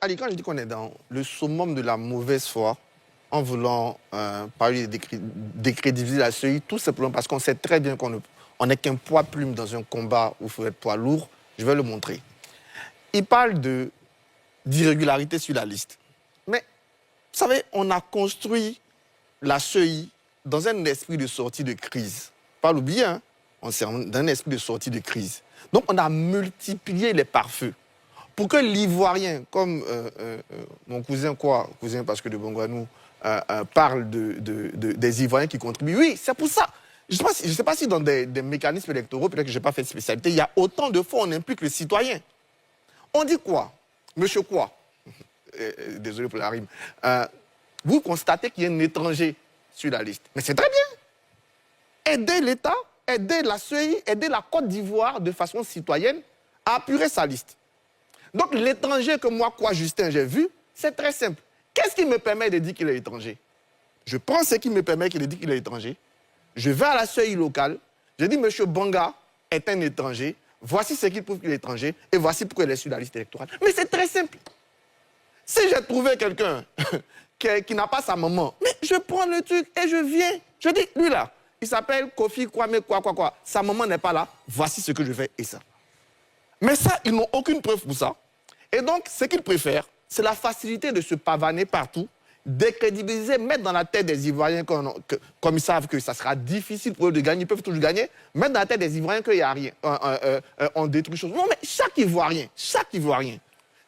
Ali, quand je dis qu'on est dans le summum de la mauvaise foi, en voulant parler de décrédibiliser la CEI, tout simplement parce qu'on sait très bien qu'on n'est qu'un poids plume dans un combat où il faut être poids lourd, je vais le montrer. Il parle d'irrégularité sur la liste. Mais, vous savez, on a construit la CEI dans un esprit de sortie de crise. Pas l'oublier, hein? On s'est dans un esprit de sortie de crise. Donc, on a multiplié les pare-feux pour que l'Ivoirien, comme mon cousin parce que de Bongouanou parle des Ivoiriens qui contribuent. Oui, c'est pour ça. Je ne sais pas si dans des mécanismes électoraux, peut-être que je n'ai pas fait de spécialité, il y a autant de fois où on implique le citoyen. On dit quoi? Monsieur quoi? Désolé pour la rime. Vous constatez qu'il y a un étranger sur la liste. Mais c'est très bien. Aider l'État, aider la CEI, aider la Côte d'Ivoire de façon citoyenne à apurer sa liste. Donc l'étranger que moi, Justin, j'ai vu, c'est très simple. Qu'est-ce qui me permet de dire qu'il est étranger? Je prends ce qui me permet de dire qu'il est étranger. Je vais à la CEI locale. Je dis, monsieur Banga est un étranger. Voici ce qui prouve qu'il est étranger. Et voici pourquoi il est sur la liste électorale. Mais c'est très simple. Si j'ai trouvé quelqu'un qui n'a pas sa maman, mais je prends le truc et je viens. Je dis, lui là, il s'appelle Kofi Kwame quoi. Sa maman n'est pas là. Voici ce que je fais et ça. Mais ça, ils n'ont aucune preuve pour ça. Et donc, ce qu'ils préfèrent, c'est la facilité de se pavaner partout, décrédibiliser, mettre dans la tête des Ivoiriens, comme ils savent que ça sera difficile pour eux de gagner, ils peuvent toujours gagner, mettre dans la tête des Ivoiriens qu'il n'y a rien, on détruit choses. Non, mais chaque Ivoirien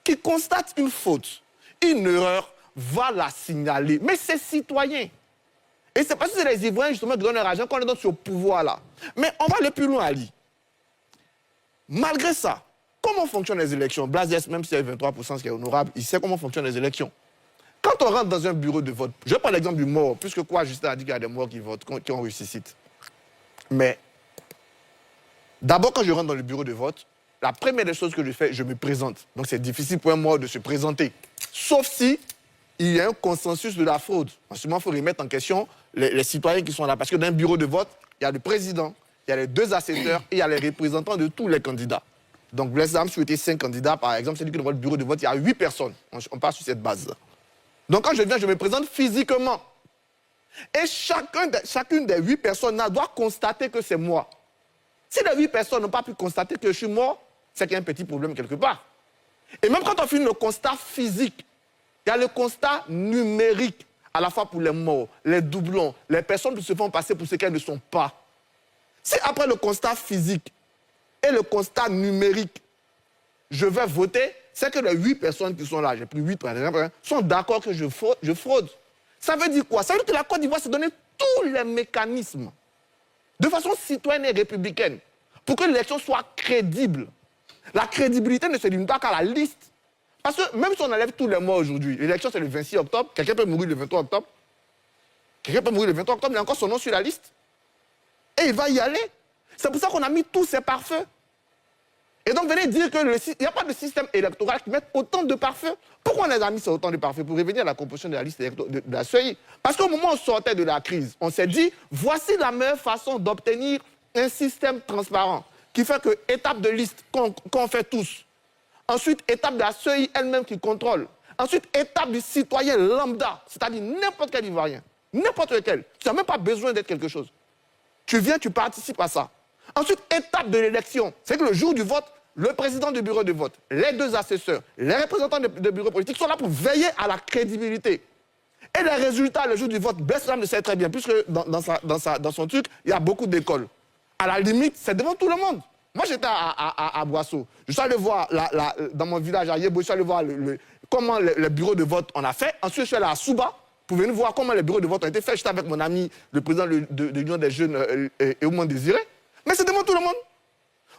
qui constate une faute, une erreur, va la signaler. Mais c'est citoyen. Et c'est parce que c'est les Ivoiriens, justement, qui donnent leur argent qu'on les donne ce pouvoir-là. Mais on va aller plus loin, Ali. Malgré ça, comment fonctionnent les élections? Blasiès, même s'il y a 23%, ce qui est honorable, il sait comment fonctionnent les élections. Quand on rentre dans un bureau de vote, je prends l'exemple du mort, puisque Justin a dit qu'il y a des morts qui votent, qui ont ressuscité. Mais, d'abord, quand je rentre dans le bureau de vote, la première des choses que je fais, je me présente. Donc, c'est difficile pour un mort de se présenter. Sauf si il y a un consensus de la fraude. Ensuite, il faut remettre en question les citoyens qui sont là. Parce que dans un bureau de vote, il y a le président, il y a les 2 assesseurs et il y a les représentants de tous les candidats. Donc, Blaise Samb souhaitait 5 candidats, par exemple, c'est-à-dire que dans le bureau de vote, il y a 8 personnes. On part sur cette base. Donc, quand je viens, je me présente physiquement. Et chacune des 8 personnes là doit constater que c'est moi. Si les 8 personnes n'ont pas pu constater que je suis mort, c'est qu'il y a un petit problème quelque part. Et même quand on fait le constat physique, il y a le constat numérique, à la fois pour les morts, les doublons, les personnes qui se font passer pour ce qu'elles ne sont pas. Si après le constat physique et le constat numérique, je vais voter, c'est que les 8 personnes qui sont là, j'ai pris 8 par exemple, sont d'accord que je fraude. Ça veut dire quoi? Ça veut dire que la Côte d'Ivoire s'est donné tous les mécanismes, de façon citoyenne et républicaine, pour que l'élection soit crédible. La crédibilité ne se limite pas qu'à la liste. Parce que même si on enlève tous les mois aujourd'hui, l'élection c'est le 26 octobre, quelqu'un peut mourir le 23 octobre, il a encore son nom sur la liste. Et il va y aller. C'est pour ça qu'on a mis tous ces pare-feux. Et donc, venez dire qu'il n'y a pas de système électoral qui mette autant de pare-feux. Pourquoi on les a mis sur autant de pare-feux? Pour revenir à la composition de la liste de la CEI. Parce qu'au moment où on sortait de la crise, on s'est dit, voici la meilleure façon d'obtenir un système transparent qui fait que étape de liste qu'on fait tous. Ensuite, étape de la CEI elle-même qui contrôle. Ensuite, étape du citoyen lambda, c'est-à-dire n'importe quel Ivoirien, n'importe lequel. Tu n'as même pas besoin d'être quelque chose. Tu viens, tu participes à ça. Ensuite, étape de l'élection. C'est que le jour du vote, le président du bureau de vote, les 2 assesseurs, les représentants de bureaux politiques sont là pour veiller à la crédibilité. Et les résultats, le jour du vote, Blaise Samb le sait très bien, puisque dans son truc, il y a beaucoup d'écoles. À la limite, c'est devant tout le monde. Moi, j'étais à Boisseau. Je suis allé voir, dans mon village, à Yebo, je suis allé voir comment les bureaux de vote on a fait. Ensuite, je suis allé à Souba pour venir voir comment les bureaux de vote ont été faits. J'étais avec mon ami, le président de l'Union des jeunes et au moins désiré. Mais c'est devant tout le monde.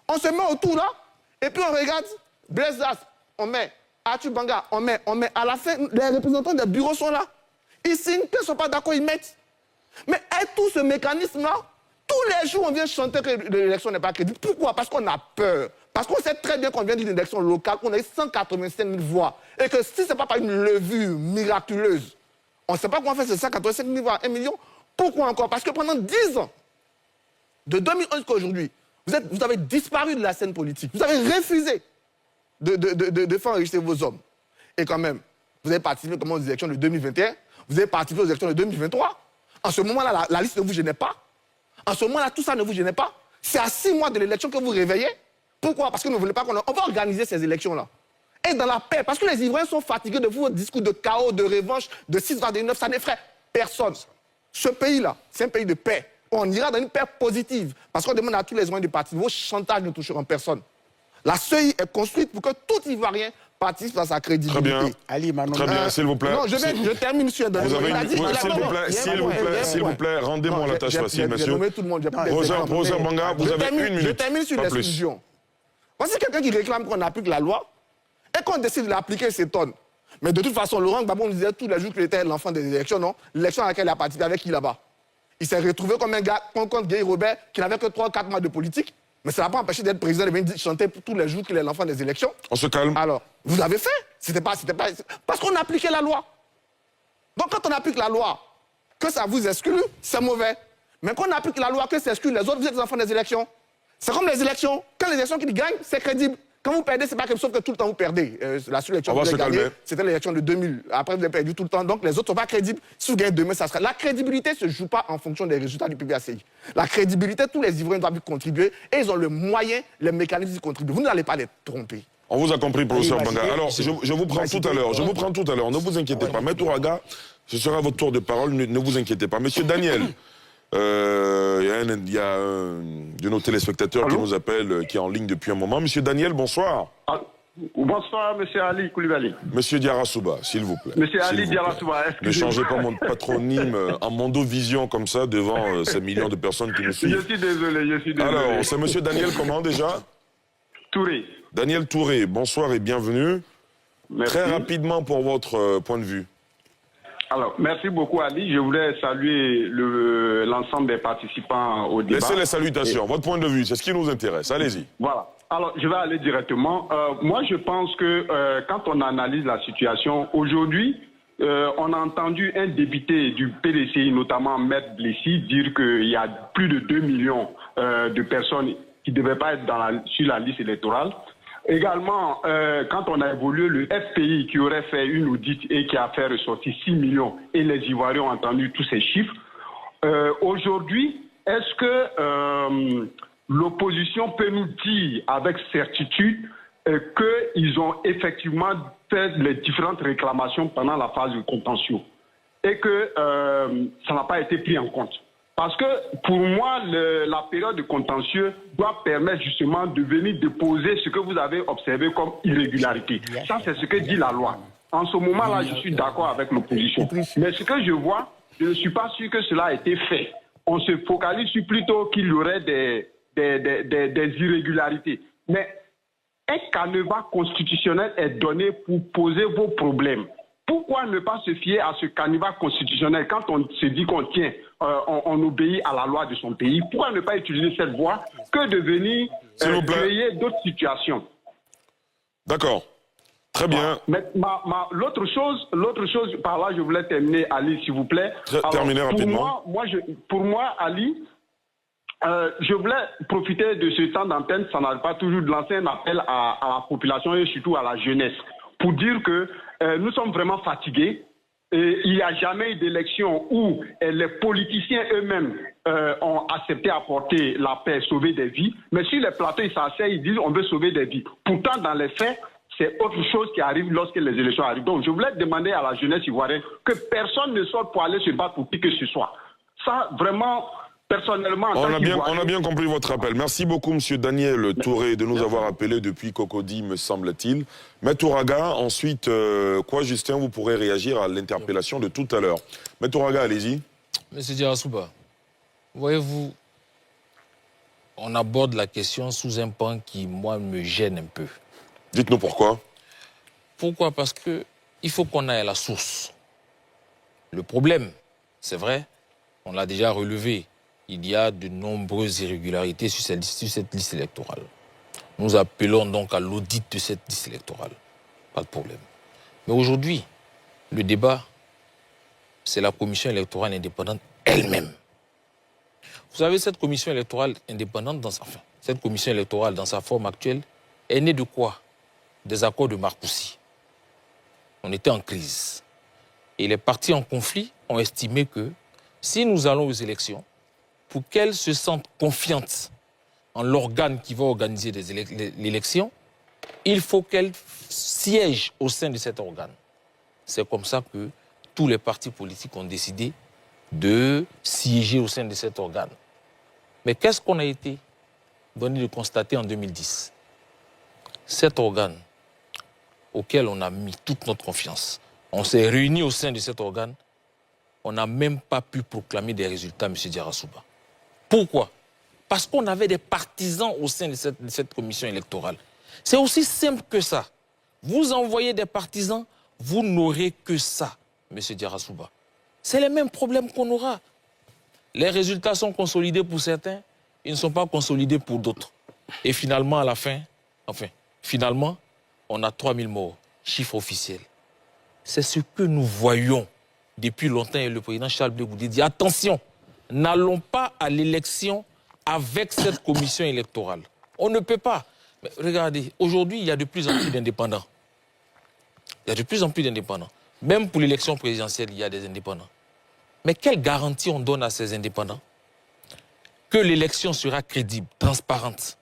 On se met autour là, et puis on regarde, Blaise Samb, on met, Arthur Banga, on met. À la fin, les représentants des bureaux sont là. Ils signent, qu'ils ne sont pas d'accord, ils mettent. Mais tout ce mécanisme-là, tous les jours, on vient chanter que l'élection n'est pas crédible. Pourquoi? Parce qu'on a peur. Parce qu'on sait très bien qu'on vient d'une élection locale, qu'on a eu 185 000 voix. Et que si ce n'est pas par une levure miraculeuse, on ne sait pas comment faire ces 185 000 voix, 1 million. Pourquoi encore? Parce que pendant 10 ans, de 2011 jusqu'à aujourd'hui, vous avez disparu de la scène politique. Vous avez refusé de faire enregistrer vos hommes. Et quand même, vous avez participé comment aux élections de 2021, vous avez participé aux élections de 2023. En ce moment-là, la liste ne vous gênait pas. En ce moment-là, tout ça ne vous gênait pas. C'est à 6 mois de l'élection que vous réveillez. Pourquoi? Parce que vous ne voulez pas qu'on va organiser ces élections-là. Et dans la paix, parce que les Ivoiriens sont fatigués de vos discours de chaos, de revanche, de 6,9, ça n'effraie personne. Ce pays-là, c'est un pays de paix. On ira dans une paix positive. Parce qu'on demande à tous les Ivoiriens de participer. Vos chantages ne toucheront personne. La CEI est construite pour que tout Ivoirien participe dans sa crédibilité. Très bien. Ali, Très bien, s'il vous plaît. Non, je termine, monsieur. Vous avez s'il vous plaît, rendez-moi la tâche facile, monsieur. Professeur Banga, vous avez une minute. Je termine sur l'exclusion. Voici quelqu'un qui réclame qu'on applique la loi et qu'on décide de l'appliquer, s'étonne. Mais de toute façon, Laurent Gbagbo nous disait tous les jours qu'il était l'enfant des élections, non? L'élection à laquelle il a participé avec qui là-bas? Il s'est retrouvé comme un gars contre Guy Robert qui n'avait que 3-4 mois de politique. Mais ça n'a pas empêché d'être président, de venir chanter tous les jours qu'il est l'enfant des élections. On se calme. Alors, vous l'avez fait. C'était pas... Parce qu'on appliquait la loi. Donc quand on applique la loi, que ça vous exclut, c'est mauvais. Mais quand on applique la loi, que ça exclut les autres, vous êtes les enfants des élections. C'est comme les élections. Quand les élections qui gagnent, c'est crédible. Quand vous perdez, c'est pas comme sauf que tout le temps vous perdez. La seule élection que vous avez gagnée, c'était l'élection de 2000. Après, vous avez perdu tout le temps. Donc les autres ne sont pas crédibles. Si vous gagnez demain, ça sera. La crédibilité ne se joue pas en fonction des résultats du PPACI. La crédibilité, tous les Ivoiriens doivent y contribuer et ils ont le moyen, les mécanismes d'y contribuer. Vous n'allez pas les tromper. On vous a compris, professeur Banga. Alors, je vous prends tout à l'heure. Je vous prends tout à l'heure. Ne vous inquiétez pas. Maître Ouraga, ce sera votre tour de parole. Ne vous inquiétez pas. Monsieur Daniel, il y a un de nos téléspectateurs qui nous appelle, qui est en ligne depuis un moment. Monsieur Daniel, bonsoir. Bonsoir, monsieur Ali Koulibaly. Monsieur Diarra-Souba, s'il vous plaît. Monsieur Ali Diarra-Souba, ne changez pas mon patronyme en Mondovision comme ça devant ces millions de personnes qui nous suivent. Je suis désolé, Alors, c'est monsieur Daniel comment déjà? Touré. Daniel Touré, bonsoir et bienvenue. Merci. Très rapidement pour votre point de vue. Alors, merci beaucoup Ali. Je voulais saluer l'ensemble des participants au débat. Laissez les salutations. Votre point de vue, c'est ce qui nous intéresse. Allez-y. Voilà. Alors, je vais aller directement. Moi, je pense que quand on analyse la situation, aujourd'hui, on a entendu un député du PDCI, notamment Maître Blessy, dire qu'il y a plus de 2 millions de personnes qui ne devaient pas être sur la liste électorale. Également, quand on a évolué, le FPI qui aurait fait une audit et qui a fait ressortir 6 millions, et les Ivoiriens ont entendu tous ces chiffres. Aujourd'hui, est-ce que l'opposition peut nous dire avec certitude qu'ils ont effectivement fait les différentes réclamations pendant la phase de contentieux et que ça n'a pas été pris en compte? Parce que pour moi, la période de contentieux doit permettre justement de venir déposer ce que vous avez observé comme irrégularité. Ça, c'est ce que dit la loi. En ce moment-là, je suis d'accord avec l'opposition. Mais ce que je vois, je ne suis pas sûr que cela a été fait. On se focalise sur plutôt qu'il y aurait des irrégularités. Mais un canevas constitutionnel est donné pour poser vos problèmes. Pourquoi ne pas se fier à ce canevas constitutionnel quand on se dit qu'on tient, on obéit à la loi de son pays? Pourquoi ne pas utiliser cette voie que de venir créer d'autres situations? D'accord. Très bien. Mais l'autre chose, par là, je voulais terminer, Ali, s'il vous plaît. Terminez rapidement. Pour moi, Ali, je voulais profiter de ce temps d'antenne, ça n'arrive pas toujours, de lancer un appel à la population et surtout à la jeunesse pour dire que nous sommes vraiment fatigués. Et il n'y a jamais eu d'élection où les politiciens eux-mêmes ont accepté d'apporter la paix, sauver des vies. Mais sur les plateaux, ils s'asseyent, ils disent on veut sauver des vies. Pourtant, dans les faits, c'est autre chose qui arrive lorsque les élections arrivent. Donc, je voulais demander à la jeunesse ivoirienne que personne ne sorte pour aller se battre pour qui que ce soit. Ça, vraiment... Personnellement, on a bien compris votre appel. Merci beaucoup, monsieur Daniel Touré, de nous avoir appelé depuis Cocody, me semble-t-il. Maître Ouraga, ensuite, quoi, Justin, vous pourrez réagir à l'interpellation de tout à l'heure. Maître Ouraga, allez-y. Monsieur Diarra-Souba, voyez-vous, on aborde la question sous un pan qui, moi, me gêne un peu. Dites-nous pourquoi. Pourquoi? Parce qu'il faut qu'on aille à la source. Le problème, c'est vrai, on l'a déjà relevé. Il y a de nombreuses irrégularités sur cette liste électorale. Nous appelons donc à l'audit de cette liste électorale. Pas de problème. Mais aujourd'hui, le débat, c'est la commission électorale indépendante elle-même. Vous savez, cette commission électorale indépendante, cette commission électorale dans sa forme actuelle, est née de quoi? Des accords de Marcoussis. On était en crise. Et les partis en conflit ont estimé que si nous allons aux élections, pour qu'elles se sentent confiantes en l'organe qui va organiser l'élection, il faut qu'elles siègent au sein de cet organe. C'est comme ça que tous les partis politiques ont décidé de siéger au sein de cet organe. Mais qu'est-ce qu'on a été donné de constater en 2010? Cet organe auquel on a mis toute notre confiance, on s'est réunis au sein de cet organe, on n'a même pas pu proclamer des résultats, M. Diarra-Souba. Pourquoi? Parce qu'on avait des partisans au sein de cette commission électorale. C'est aussi simple que ça. Vous envoyez des partisans, vous n'aurez que ça, M. Diarra-Souba. C'est les mêmes problèmes qu'on aura. Les résultats sont consolidés pour certains, ils ne sont pas consolidés pour d'autres. Et finalement, à la fin, finalement, on a 3000 morts, chiffre officiel. C'est ce que nous voyons depuis longtemps et le président Charles Blé Goudé dit attention, n'allons pas à l'élection avec cette commission électorale. On ne peut pas. Mais regardez, aujourd'hui, il y a de plus en plus d'indépendants. Il y a de plus en plus d'indépendants. Même pour l'élection présidentielle, il y a des indépendants. Mais quelle garantie on donne à ces indépendants que l'élection sera crédible, transparente,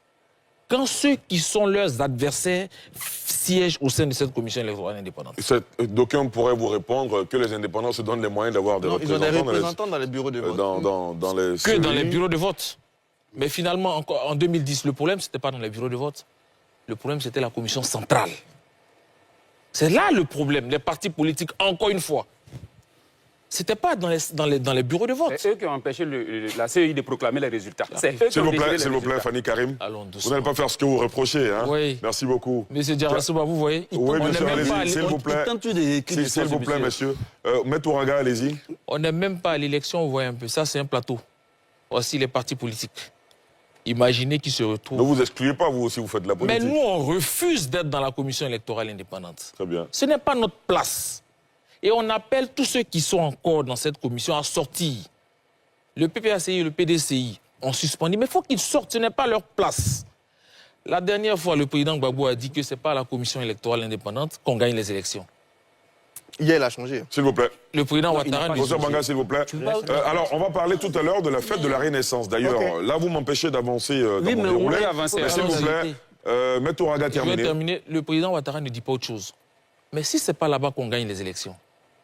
quand ceux qui sont leurs adversaires siègent au sein de cette commission électorale indépendante? D'aucuns pourraient vous répondre que les indépendants se donnent les moyens d'avoir des représentants. Ils ont des représentants dans les bureaux de vote. Que dans les bureaux de vote. Mais finalement, encore en 2010, le problème, ce n'était pas dans les bureaux de vote. Le problème, c'était la commission centrale. C'est là le problème. Les partis politiques, encore une fois, ce n'était pas dans les bureaux de vote. C'est eux qui ont empêché la CEI de proclamer les résultats. S'il vous plaît, Fanny Karim. Vous n'allez pas faire ce que vous reprochez. Hein? Oui. Merci beaucoup. Monsieur Diarra-Souba, vous voyez, oui, s'il vous plaît. S'il vous plaît, monsieur. Maître Ouraga, allez-y. On n'est même pas à l'élection, vous voyez un peu. Ça, c'est un plateau. Voici les partis politiques. Imaginez qu'ils se retrouvent. Ne vous excluez pas, vous aussi, vous faites de la politique. Mais nous, on refuse d'être dans la commission électorale indépendante. Très bien. Ce n'est pas notre place. Et on appelle tous ceux qui sont encore dans cette commission à sortir. Le PPACI et le PDCI ont suspendu, mais il faut qu'ils sortent, ce n'est pas leur place. La dernière fois, le président Gbagbo a dit que ce n'est pas à la commission électorale indépendante qu'on gagne les élections. Hier, il a changé. S'il vous plaît. Le président Ouattara... Professeur Banga, s'il vous plaît. Alors, on va parler tout à l'heure de la fête de la Renaissance. D'ailleurs, là, vous m'empêchez d'avancer dans mon déroulé. Mais s'il vous plaît, Maître Ouraga, terminé. Le président Ouattara ne dit pas autre chose. Mais si ce n'est pas là-bas qu'on gagne les élections,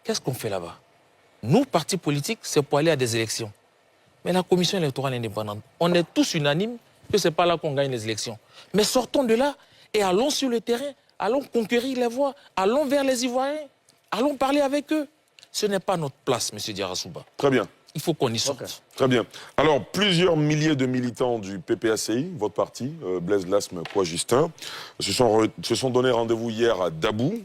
qu'est-ce qu'on fait là-bas? Nous, partis politiques, c'est pour aller à des élections. Mais la commission électorale indépendante, on est tous unanimes que ce n'est pas là qu'on gagne les élections. Mais sortons de là et allons sur le terrain, allons conquérir les voix, allons vers les Ivoiriens, allons parler avec eux. Ce n'est pas notre place, M. Diarra-Souba. Très bien. Il faut qu'on y sorte. Okay. Très bien. Alors, plusieurs milliers de militants du PPACI, votre parti, Blaise Lasme, Justin, se sont donné rendez-vous hier à Dabou,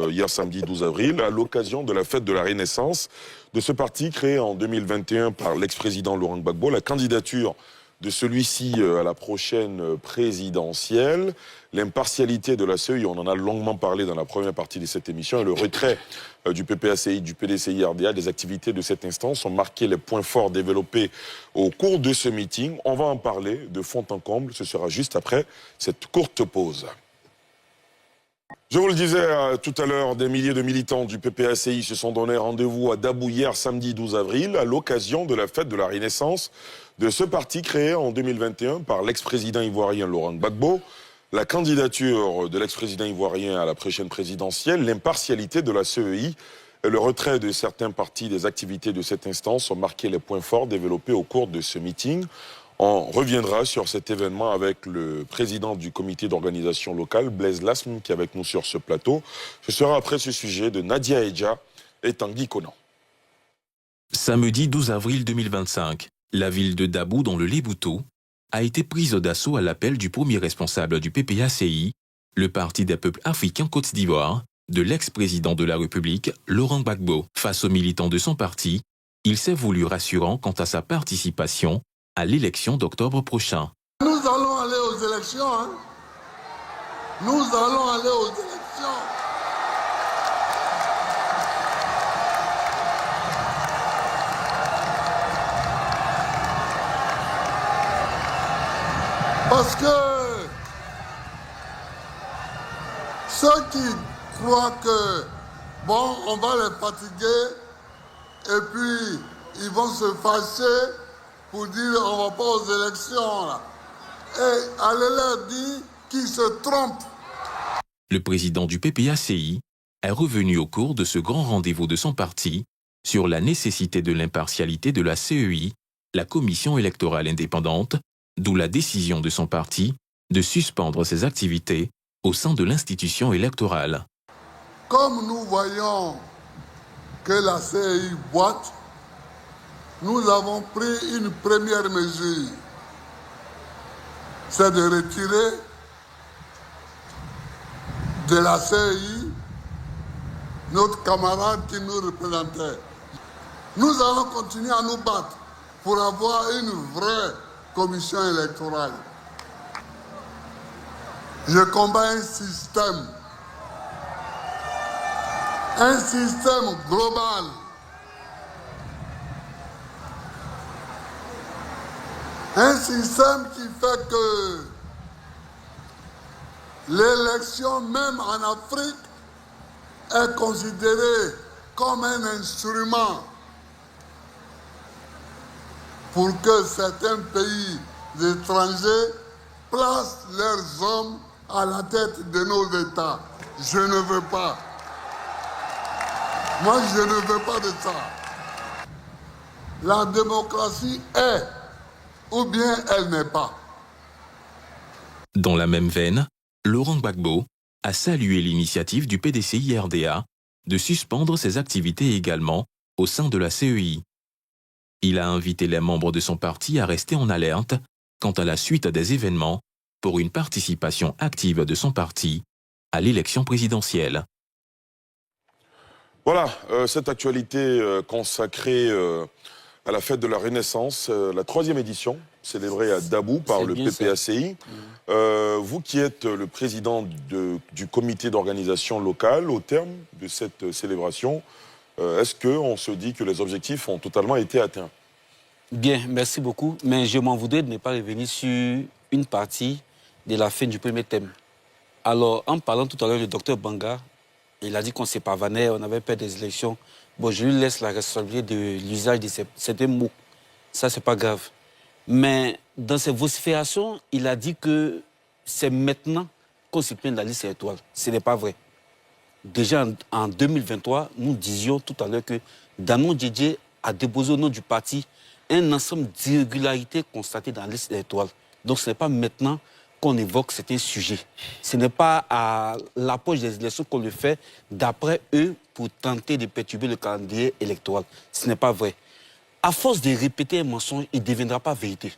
hier samedi 12 avril, à l'occasion de la fête de la Renaissance de ce parti créé en 2021 par l'ex-président Laurent Gbagbo. La candidature de celui-ci à la prochaine présidentielle, l'impartialité de la CEI, on en a longuement parlé dans la première partie de cette émission, et le retrait du PPACI, du PDCI, RDA, des activités de cette instance ont marqué les points forts développés au cours de ce meeting. On va en parler de fond en comble, ce sera juste après cette courte pause. Je vous le disais tout à l'heure, des milliers de militants du PPACI se sont donné rendez-vous à Dabou hier samedi 12 avril à l'occasion de la fête de la Renaissance de ce parti créé en 2021 par l'ex-président ivoirien Laurent Gbagbo. La candidature de l'ex-président ivoirien à la prochaine présidentielle, l'impartialité de la CEI et le retrait de certains partis des activités de cette instance ont marqué les points forts développés au cours de ce meeting. On reviendra sur cet événement avec le président du comité d'organisation locale, Blaise Lasme, qui est avec nous sur ce plateau. Ce sera après ce sujet de Nadia Edja et Tanguy Conan. Samedi 12 avril 2025, la ville de Dabou, dans le Lébouto, a été prise d'assaut à l'appel du premier responsable du PPACI, le Parti des peuples africains Côte d'Ivoire, de l'ex-président de la République, Laurent Gbagbo. Face aux militants de son parti, il s'est voulu rassurant quant à sa participation à l'élection d'octobre prochain. Nous allons aller aux élections, hein? Nous allons aller aux élections. Parce que ceux qui croient que bon, on va les fatiguer et puis ils vont se fâcher pour dire on ne va pas aux élections. Là. Et allez leur dire qu'ils se trompent. Le président du PPACI est revenu au cours de ce grand rendez-vous de son parti sur la nécessité de l'impartialité de la CEI, la Commission électorale indépendante, d'où la décision de son parti de suspendre ses activités au sein de l'institution électorale. Comme nous voyons que la CEI boite, nous avons pris une première mesure, c'est de retirer de la CEI notre camarade qui nous représentait. Nous allons continuer à nous battre pour avoir une vraie commission électorale. Je combats un système global. Un système qui fait que l'élection, même en Afrique, est considérée comme un instrument pour que certains pays étrangers placent leurs hommes à la tête de nos États. Je ne veux pas. Moi, je ne veux pas de ça. La démocratie est, ou bien elle n'est pas. Dans la même veine, Laurent Gbagbo a salué l'initiative du PDCI-RDA de suspendre ses activités également au sein de la CEI. Il a invité les membres de son parti à rester en alerte quant à la suite des événements pour une participation active de son parti à l'élection présidentielle. Voilà, cette actualité consacrée à la fête de la Renaissance, la 3e édition, célébrée à Dabou par le PPACI. Vous qui êtes le président du comité d'organisation locale, au terme de cette célébration, est-ce qu'on se dit que les objectifs ont totalement été atteints? Bien, merci beaucoup. Mais je m'en voudrais de ne pas revenir sur une partie de la fin du premier thème. Alors, en parlant tout à l'heure du docteur Banga, il a dit qu'on s'est pavané, on avait peur des élections. Bon, je lui laisse la responsabilité de l'usage de certains mots. Ça, c'est pas grave. Mais dans ses vociférations, il a dit que c'est maintenant qu'on se plaint de la liste étoile. Ce n'est pas vrai. Déjà en 2023, nous disions tout à l'heure que Danon Djedje a déposé au nom du parti un ensemble d'irrégularités constatées dans la liste étoile. Donc ce n'est pas maintenant qu'on évoque certains sujets. Ce n'est pas à l'approche des élections qu'on le fait d'après eux pour tenter de perturber le calendrier électoral. Ce n'est pas vrai. À force de répéter un mensonge, il ne deviendra pas vérité.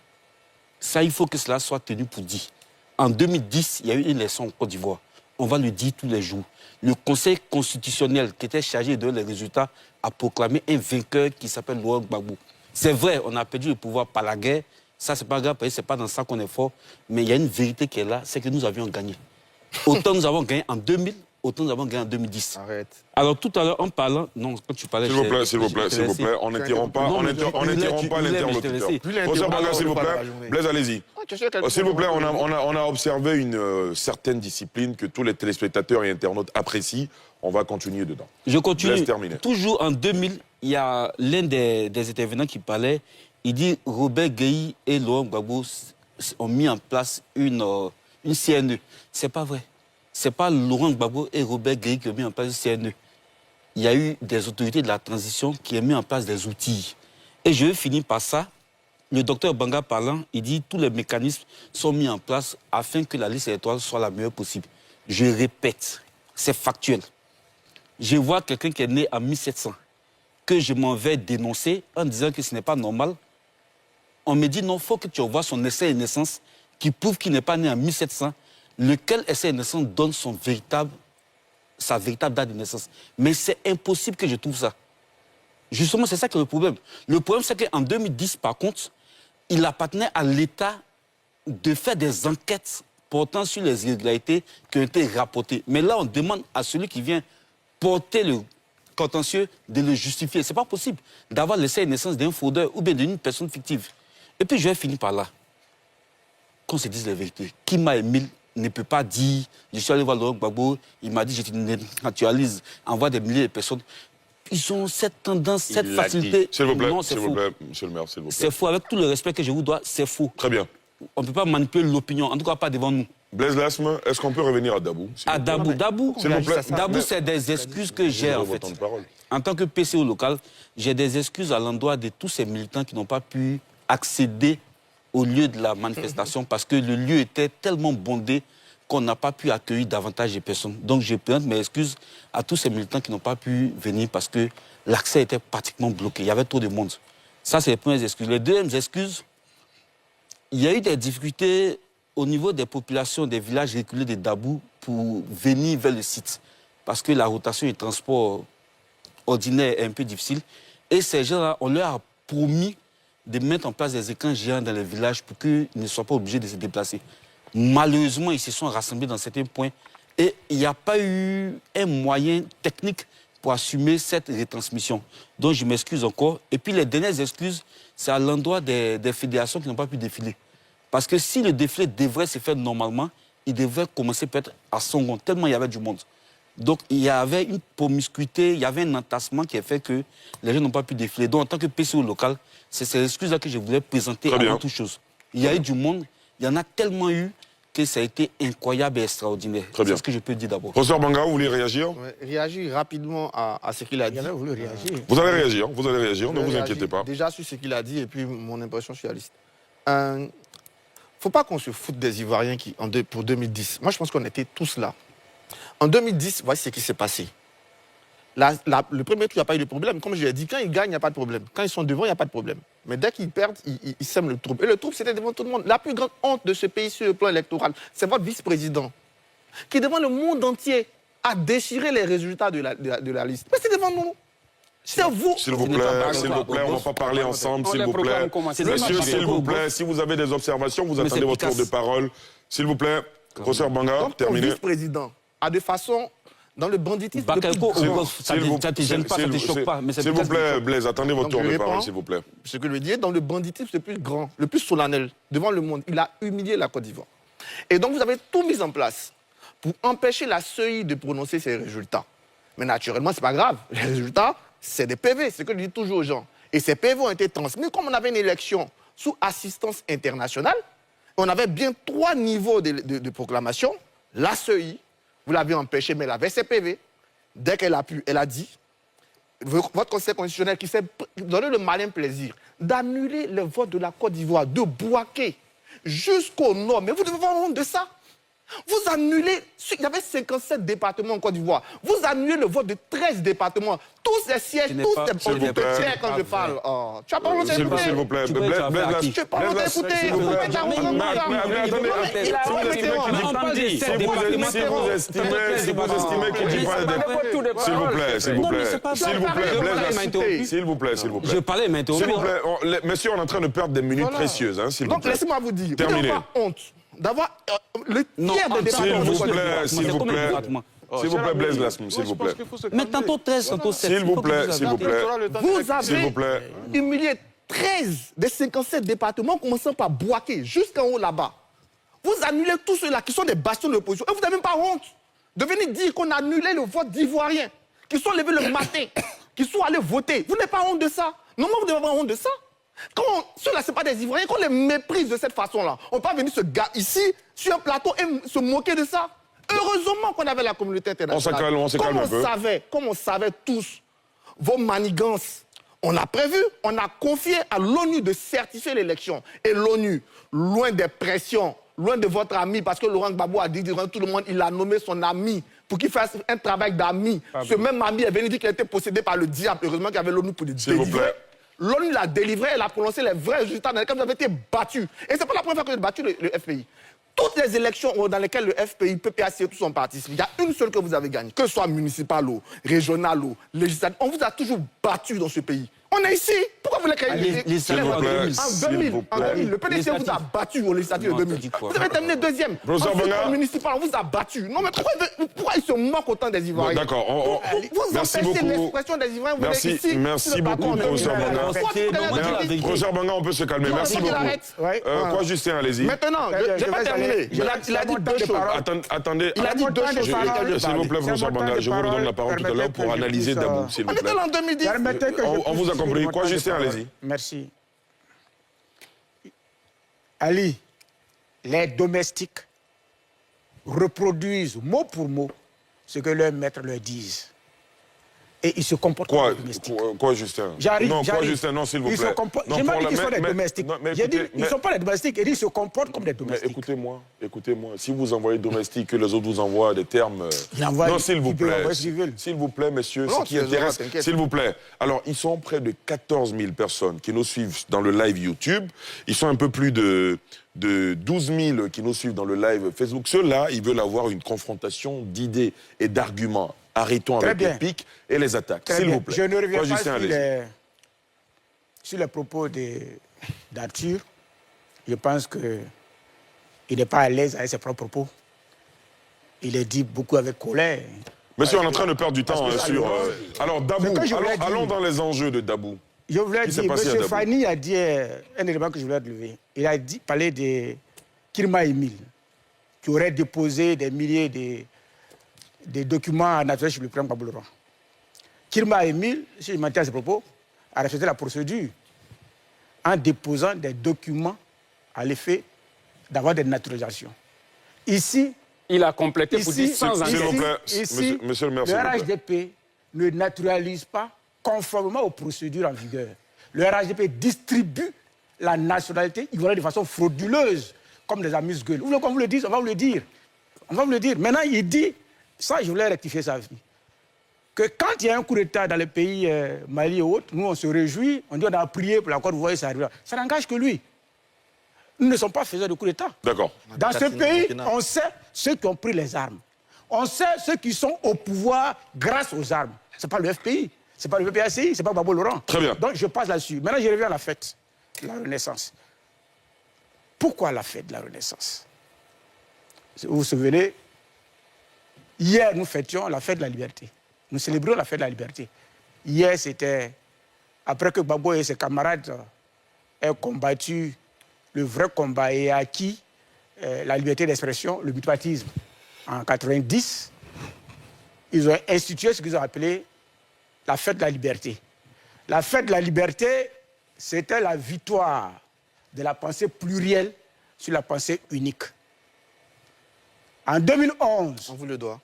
Ça, il faut que cela soit tenu pour dit. En 2010, il y a eu une élection en Côte d'Ivoire. On va le dire tous les jours. Le Conseil constitutionnel qui était chargé de donner les résultats a proclamé un vainqueur qui s'appelle Laurent Gbagbo. C'est vrai, on a perdu le pouvoir par la guerre. Ça, c'est pas grave, parce que c'est pas dans ça qu'on est fort. Mais il y a une vérité qui est là, c'est que nous avions gagné. Autant nous avons gagné en 2000, autant nous avons gagné en 2010. Arrête. Alors tout à l'heure, en parlant... Non, quand tu parlais... S'il vous plaît, on n'interrompt pas, l'interlocuteur. Professeur Banga, s'il vous plaît. Blaise, allez-y. S'il vous plaît, on a observé une certaine discipline que tous les téléspectateurs et internautes apprécient. On va continuer dedans. Je continue. Toujours en 2000, il y a l'un des intervenants qui parlait. Il dit Robert Gueye et Laurent Gbagbo ont mis en place une CNE. C'est pas vrai. C'est pas Laurent Gbagbo et Robert Gueye qui ont mis en place une CNE. Il y a eu des autorités de la transition qui ont mis en place des outils. Et je vais finir par ça. Le docteur Banga parlant, il dit tous les mécanismes sont mis en place afin que la liste électorale soit la meilleure possible. Je répète, c'est factuel. Je vois quelqu'un qui est né en 1700, que je m'en vais dénoncer en disant que ce n'est pas normal. On me dit non, il faut que tu revoies son essai de naissance qui prouve qu'il n'est pas né en 1700, lequel essai de naissance donne sa véritable date de naissance. Mais c'est impossible que je trouve ça. Justement, c'est ça qui est le problème. Le problème, c'est qu'en 2010, par contre, il appartenait à l'État de faire des enquêtes portant sur les irrégularités qui ont été rapportées. Mais là, on demande à celui qui vient porter le contentieux de le justifier. Ce n'est pas possible d'avoir l'essai de naissance d'un fraudeur ou bien d'une personne fictive. Et puis, je vais finir par là. Qu'on se dise la vérité. Qui m'a émis ne peut pas dire, je suis allé voir Laurent Gbagbo, il m'a dit, je te naturalise, envoie des milliers de personnes. Ils ont cette tendance, cette facilité. S'il vous plaît, non, c'est faux. monsieur le maire, s'il vous plaît. C'est faux, avec tout le respect que je vous dois, c'est faux. Très bien. On ne peut pas manipuler l'opinion, en tout cas pas devant nous. Blaise Lasme, est-ce qu'on peut revenir à Dabou? À Dabou, Dabou, s'il vous plaît. Dabou, c'est des excuses que j'ai en fait. En tant que PCO local, j'ai des excuses à l'endroit de tous ces militants qui n'ont pas pu accéder au lieu de la manifestation parce que le lieu était tellement bondé qu'on n'a pas pu accueillir davantage de personnes. Donc je présente mes excuses à tous ces militants qui n'ont pas pu venir parce que l'accès était pratiquement bloqué. Il y avait trop de monde. Ça, c'est les premières excuses. Les deuxièmes excuses, il y a eu des difficultés au niveau des populations des villages reculés de Dabou pour venir vers le site. Parce que la rotation et le transport ordinaire est un peu difficile. Et ces gens-là, on leur a promis de mettre en place des écrans géants dans les villages pour qu'ils ne soient pas obligés de se déplacer. Malheureusement, ils se sont rassemblés dans certains points et il n'y a pas eu un moyen technique pour assumer cette retransmission. Donc je m'excuse encore. Et puis les dernières excuses, c'est à l'endroit des fédérations qui n'ont pas pu défiler. Parce que si le défilé devrait se faire normalement, il devrait commencer peut-être à Songon, tellement il y avait du monde. Donc il y avait une promiscuité, il y avait un entassement qui a fait que les gens n'ont pas pu défiler. Donc en tant que PCO local, c'est ces excuses-là que je voulais présenter avant toute chose. Il y a eu du monde, il y en a tellement eu que ça a été incroyable et extraordinaire. C'est ce que je peux dire d'abord. Professeur Banga, vous voulez réagir? Réagir rapidement à ce qu'il a dit. Vous allez réagir, ne vous inquiétez pas. Déjà sur ce qu'il a dit et puis mon impression sur la liste. Faut pas qu'on se foute des Ivoiriens pour 2010. Moi, je pense qu'on était tous là. En 2010, voici ce qui s'est passé. Le premier tour, il n'y a pas eu de problème. Comme je l'ai dit, quand ils gagnent, il n'y a pas de problème. Quand ils sont devant, il n'y a pas de problème. Mais dès qu'ils perdent, ils sèment le trouble. Et le trouble, c'était devant tout le monde. La plus grande honte de ce pays sur le plan électoral, c'est votre vice-président, qui, devant le monde entier, a déchiré les résultats de la liste. Mais c'est devant nous. C'est vous. S'il vous plaît, on ne va pas parler ensemble, s'il vous plaît. Messieurs, s'il vous plaît, si vous avez des observations, vous attendez votre tour de parole. S'il vous plaît, professeur Banga, terminez. Le vice-président a de façon, dans le banditisme... Ça ne te gêne pas, ça ne te choque pas. S'il vous plaît, Blaise, attendez votre tour de parole, s'il vous plaît. Ce que je veux dire, dans le banditisme le plus grand, le plus solennel, devant le monde, il a humilié la Côte d'Ivoire. Et donc, vous avez tout mis en place pour empêcher la CEI de prononcer ses résultats. Mais naturellement, ce n'est pas grave. Les résultats, c'est des PV, c'est ce que je dis toujours aux gens. Et ces PV ont été transmis. Comme on avait une élection sous assistance internationale, on avait bien 3 niveaux de proclamation. La CEI, vous l'avez empêché, mais elle avait ses PV. Dès qu'elle a pu, elle a dit, votre Conseil constitutionnel qui s'est donné le malin plaisir d'annuler le vote de la Côte d'Ivoire, de Bouaké jusqu'au nord. Mais vous devez avoir honte de ça. Vous annulez, il y avait 57 départements en Côte d'Ivoire. Vous annulez le vote de 13 départements. Tous les sièges, tous les... S'il vous plaît. Quand je parle. Oh, tu as pas honte d'écouter. S'il vous plaît. Tu n'as pas honte d'écouter. Si vous estimez qu'il dit pas... S'il vous plaît. Je parlais maintenant. S'il vous plaît. Messieurs, on est en train de perdre des minutes précieuses. Donc laissez-moi vous dire. Terminé. Vous n'avez pas honte d'avoir le tiers des départements. S'il vous plaît, Blaise Lasme, s'il vous plaît. Mais tantôt 13, tantôt 7. S'il vous plaît. Vous avez humilié 13 des 57 départements, commençant par Bouaké, jusqu'en haut là-bas. Vous annulez tous ceux-là qui sont des bastions de l'opposition. Et vous n'avez même pas honte de venir dire qu'on a annulé le vote d'Ivoiriens, qui sont levés le matin, qui sont allés voter. Vous n'avez pas honte de ça? Non, vous devez avoir honte de ça. Quand ceux-là, ce n'est pas des Ivoiriens, qu'on les méprise de cette façon-là. On ne peut pas venir se gars ici, sur un plateau, et se moquer de ça. Heureusement qu'on avait la communauté internationale. On se calme un peu. Comme on savait tous vos manigances, on a prévu, on a confié à l'ONU de certifier l'élection. Et l'ONU, loin des pressions, loin de votre ami, parce que Laurent Gbagbo a dit devant tout le monde, il a nommé son ami pour qu'il fasse un travail d'ami. Ce même ami est venu dire qu'il était possédé par le diable. Heureusement qu'il y avait l'ONU pour le délivrer. S'il vous plaît. L'ONU l'a délivré, elle a prononcé les vrais résultats dans lesquels vous avez été battus. Et ce n'est pas la première fois que vous avez battu le FPI. Toutes les élections dans lesquelles le FPI, PPAC, tous sont participés, il y a une seule que vous avez gagnée, que ce soit municipale ou régionale ou législative. On vous a toujours battu dans ce pays. On est ici. Pourquoi vous voulez créer Allez, les salauds en 2000. En 2000, le PDC vous a battu au législatif de 2000. Vous avez terminé deuxième. Professeur Banga. Municipal, on vous a battu. Non, mais pourquoi ils se moquent autant des Ivoiriens? D'accord. Vous Merci empêchez beaucoup. l'expression des Ivoiriens. Vous Merci, êtes ici. merci beaucoup, professeur Banga. Professeur Banga, on peut se calmer. Merci beaucoup. Quoi, Justin, allez-y. Maintenant, je vais pas terminer. Il a dit deux choses. Attendez. Il a dit deux choses. S'il vous plaît, professeur Banga, je vous redonne la parole tout à l'heure pour analyser Dabou, s'il vous plaît. On était en 2010. On vous a compris. Quoi, Justin, allez-y. Merci. Ali, les domestiques reproduisent mot pour mot ce que leurs maîtres leur disent. Et ils se comportent comme des domestiques. Quoi, Justin? J'arrive. Non, quoi, Justin, non, s'il vous plaît. J'ai pas dit qu'ils sont des domestiques. J'ai dit qu'ils ne sont pas des domestiques, et ils se comportent comme des domestiques. Mais écoutez-moi. Si vous envoyez domestique, que les autres vous envoient des termes... Non, s'il vous plaît. S'il vous plaît, messieurs, ce qui intéresse... S'il vous plaît. Alors, ils sont près de 14 000 personnes qui nous suivent dans le live YouTube. Ils sont un peu plus de 12 000 qui nous suivent dans le live Facebook. Ceux-là, ils veulent avoir une confrontation d'idées et d'arguments. Arrêtons avec les pics et les attaques, s'il vous plaît. Je ne reviens pas sur les propos d'Arthur. Je pense qu'il n'est pas à l'aise avec ses propres propos. Il est dit beaucoup avec colère. Monsieur, on est en train de perdre du temps sur... Alors, Dabou, allons dans les enjeux de Dabou. Je voulais dire, M. Fani a dit un élément que je voulais lever. Il a parlé de Kirma Emile, qui aurait déposé des milliers des documents naturels chez le président Gbagbo Laurent. Kirma Emile, si je m'entends à ses propos, a respecté la procédure en déposant des documents à l'effet d'avoir des naturalisations. Ici, il a complété pour dire sans s'il vous plaît, monsieur le maire, le RHDP ne naturalise pas conformément aux procédures en vigueur. Le RHDP distribue la nationalité ivoirienne de façon frauduleuse, comme des amuse-gueules. Vous voulez qu'on vous le dise? On va vous le dire. On va vous le dire. Maintenant, il dit, ça, je voulais rectifier sa vie, que quand il y a un coup d'État dans les pays Mali et autres, nous, on se réjouit, on dit on a prié pour la Côte d'Ivoire, ça arrive. Ça n'engage que lui. Nous ne sommes pas faiseurs de coup d'État. D'accord. Dans ce pays, on sait ceux qui ont pris les armes. On sait ceux qui sont au pouvoir grâce aux armes. Ce n'est pas le FPI, ce n'est pas le PPACI, ce n'est pas Gbagbo Laurent. Très bien. Donc je passe là-dessus. Maintenant, je reviens à la fête de la Renaissance. Pourquoi la fête de la Renaissance? Vous vous souvenez, hier, nous fêtions la fête de la liberté. Nous célébrions la fête de la liberté. Hier, c'était après que Gbagbo et ses camarades aient combattu le vrai combat et acquis la liberté d'expression, le bipartisme. En 90, ils ont institué ce qu'ils ont appelé la fête de la liberté. La fête de la liberté, c'était la victoire de la pensée plurielle sur la pensée unique. En 2011, on vous le doit.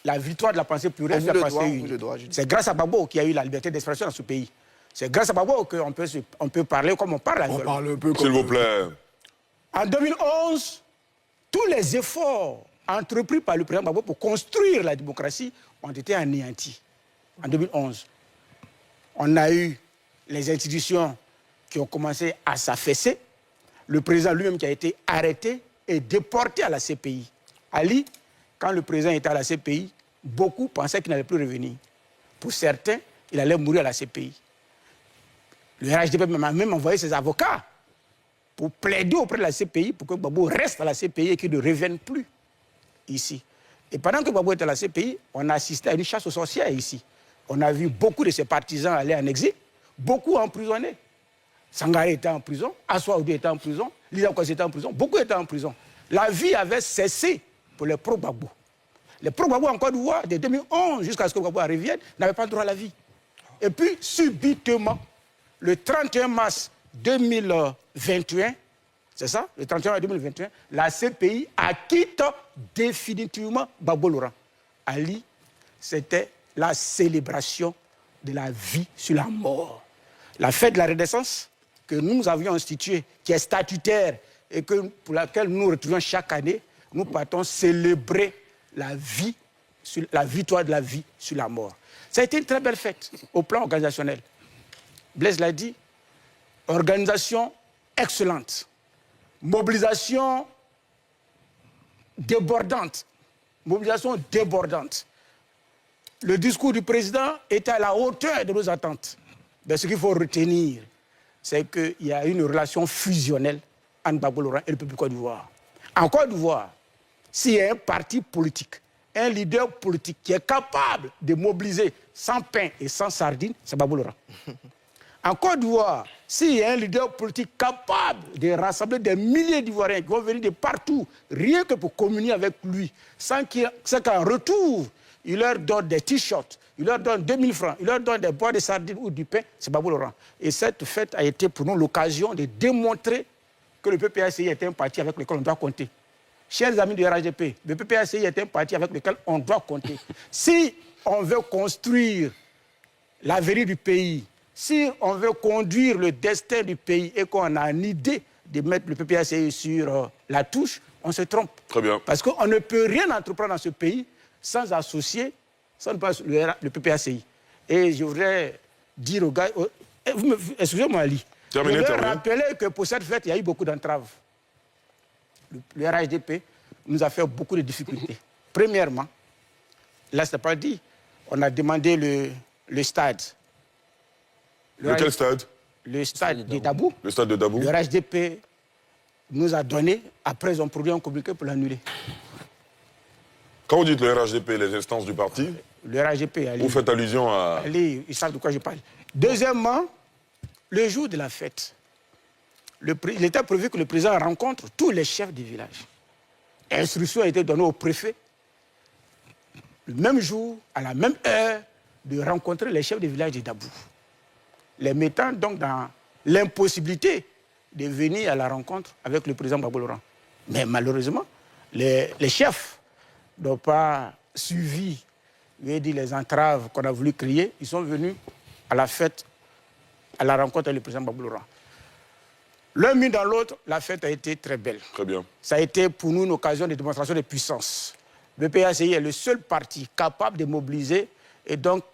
La victoire de la pensée plurielle sur la pensée unique. C'est grâce à Gbagbo qu'il y a eu la liberté d'expression dans ce pays. C'est grâce à Gbagbo qu'on peut parler comme on parle actuellement. On parle un peu comme... S'il vous plaît. En 2011, tous les efforts entrepris par le président Gbagbo pour construire la démocratie ont été anéantis. En 2011, on a eu les institutions qui ont commencé à s'affaisser. Le président lui-même qui a été arrêté et déporté à la CPI. Ali, quand le président était à la CPI, beaucoup pensaient qu'il n'allait plus revenir. Pour certains, il allait mourir à la CPI. Le RHDP m'a même envoyé ses avocats pour plaider auprès de la CPI pour que Gbagbo reste à la CPI et qu'il ne revienne plus ici. Et pendant que Gbagbo était à la CPI, on a assisté à une chasse aux sorcières ici. On a vu beaucoup de ses partisans aller en exil, beaucoup emprisonnés. Sangaré était en prison, Assoua Oudé était en prison, Lisa Kwasi était en prison, beaucoup étaient en prison. La vie avait cessé pour les pro-Gbagbo. Les pro-Gbagbo en Côte d'Ivoire, de 2011 jusqu'à ce que Gbagbo revienne, n'avaient pas le droit à la vie. Et puis, subitement, le 31 mars 2021, c'est ça, le 31 mars 2021, la CPI acquitte définitivement Gbagbo Laurent. Ali, c'était la célébration de la vie sur la mort. La fête de la Renaissance que nous avions instituée, qui est statutaire et pour laquelle nous retrouvons chaque année, nous partons célébrer la vie, la victoire de la vie sur la mort. Ça a été une très belle fête au plan organisationnel. Blaise l'a dit, organisation excellente, mobilisation débordante, le discours du président était à la hauteur de nos attentes. Mais ce qu'il faut retenir, c'est qu'il y a une relation fusionnelle entre Gbagbo Laurent et le peuple de Côte d'Ivoire. En Côte d'Ivoire, s'il y a un parti politique, un leader politique qui est capable de mobiliser sans pain et sans sardines, c'est Gbagbo Laurent. En Côte d'Ivoire, s'il y a un leader politique capable de rassembler des milliers d'Ivoiriens qui vont venir de partout, rien que pour communier avec lui, sans qu'en retour, il leur donne des t-shirts, il leur donne 2000 francs, il leur donne des bois de sardines ou du pain, c'est Gbagbo Laurent. Et cette fête a été pour nous l'occasion de démontrer que le PPACI est un parti avec lequel on doit compter. Chers amis du RHDP, le PPACI est un parti avec lequel on doit compter. Si on veut construire l'avenir du pays, si on veut conduire le destin du pays et qu'on a une idée de mettre le PPACI sur la touche, on se trompe. Très bien. Parce qu'on ne peut rien entreprendre dans ce pays sans associer, sans le PPACI. Et je voudrais dire aux gars... Excusez-moi, Ali. Je voudrais rappeler que pour cette fête, il y a eu beaucoup d'entraves. Le RHDP nous a fait beaucoup de difficultés. Premièrement, là, ce n'est pas dit, on a demandé le stade. Quel stade? Le stade de Dabou. Le stade de Dabou. Le RHDP nous a donné, après ils ont produit un communiqué pour l'annuler. Quand vous dites le RHDP, les instances du parti, le RHDP, allez, vous faites allusion à... Allez, ils savent de quoi je parle. Deuxièmement, le jour de la fête, il était prévu que le président rencontre tous les chefs du village. Instruction a été donnée au préfet, le même jour, à la même heure, de rencontrer les chefs du village de Dabou, les mettant donc dans l'impossibilité de venir à la rencontre avec le président Gbagbo Laurent. Mais malheureusement, les chefs n'ont pas suivi les entraves qu'on a voulu créer. Ils sont venus à la fête, à la rencontre avec le président Gbagbo Laurent. L'un mis dans l'autre, la fête a été très belle. Très bien. Ça a été pour nous une occasion de démonstration de puissance. Le PPACI est le seul parti capable de mobiliser et donc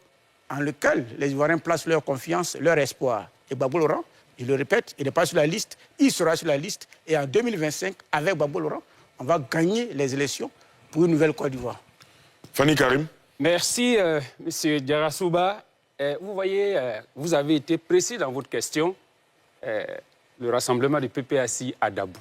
en lequel les Ivoiriens placent leur confiance, leur espoir. Et Gbagbo Laurent, je le répète, il n'est pas sur la liste, il sera sur la liste. Et en 2025, avec Gbagbo Laurent, on va gagner les élections pour une nouvelle Côte d'Ivoire. Fanny Karim. Merci, M. Diarra-Souba. Vous voyez, vous avez été précis dans votre question. Le rassemblement du PPACI à Dabou.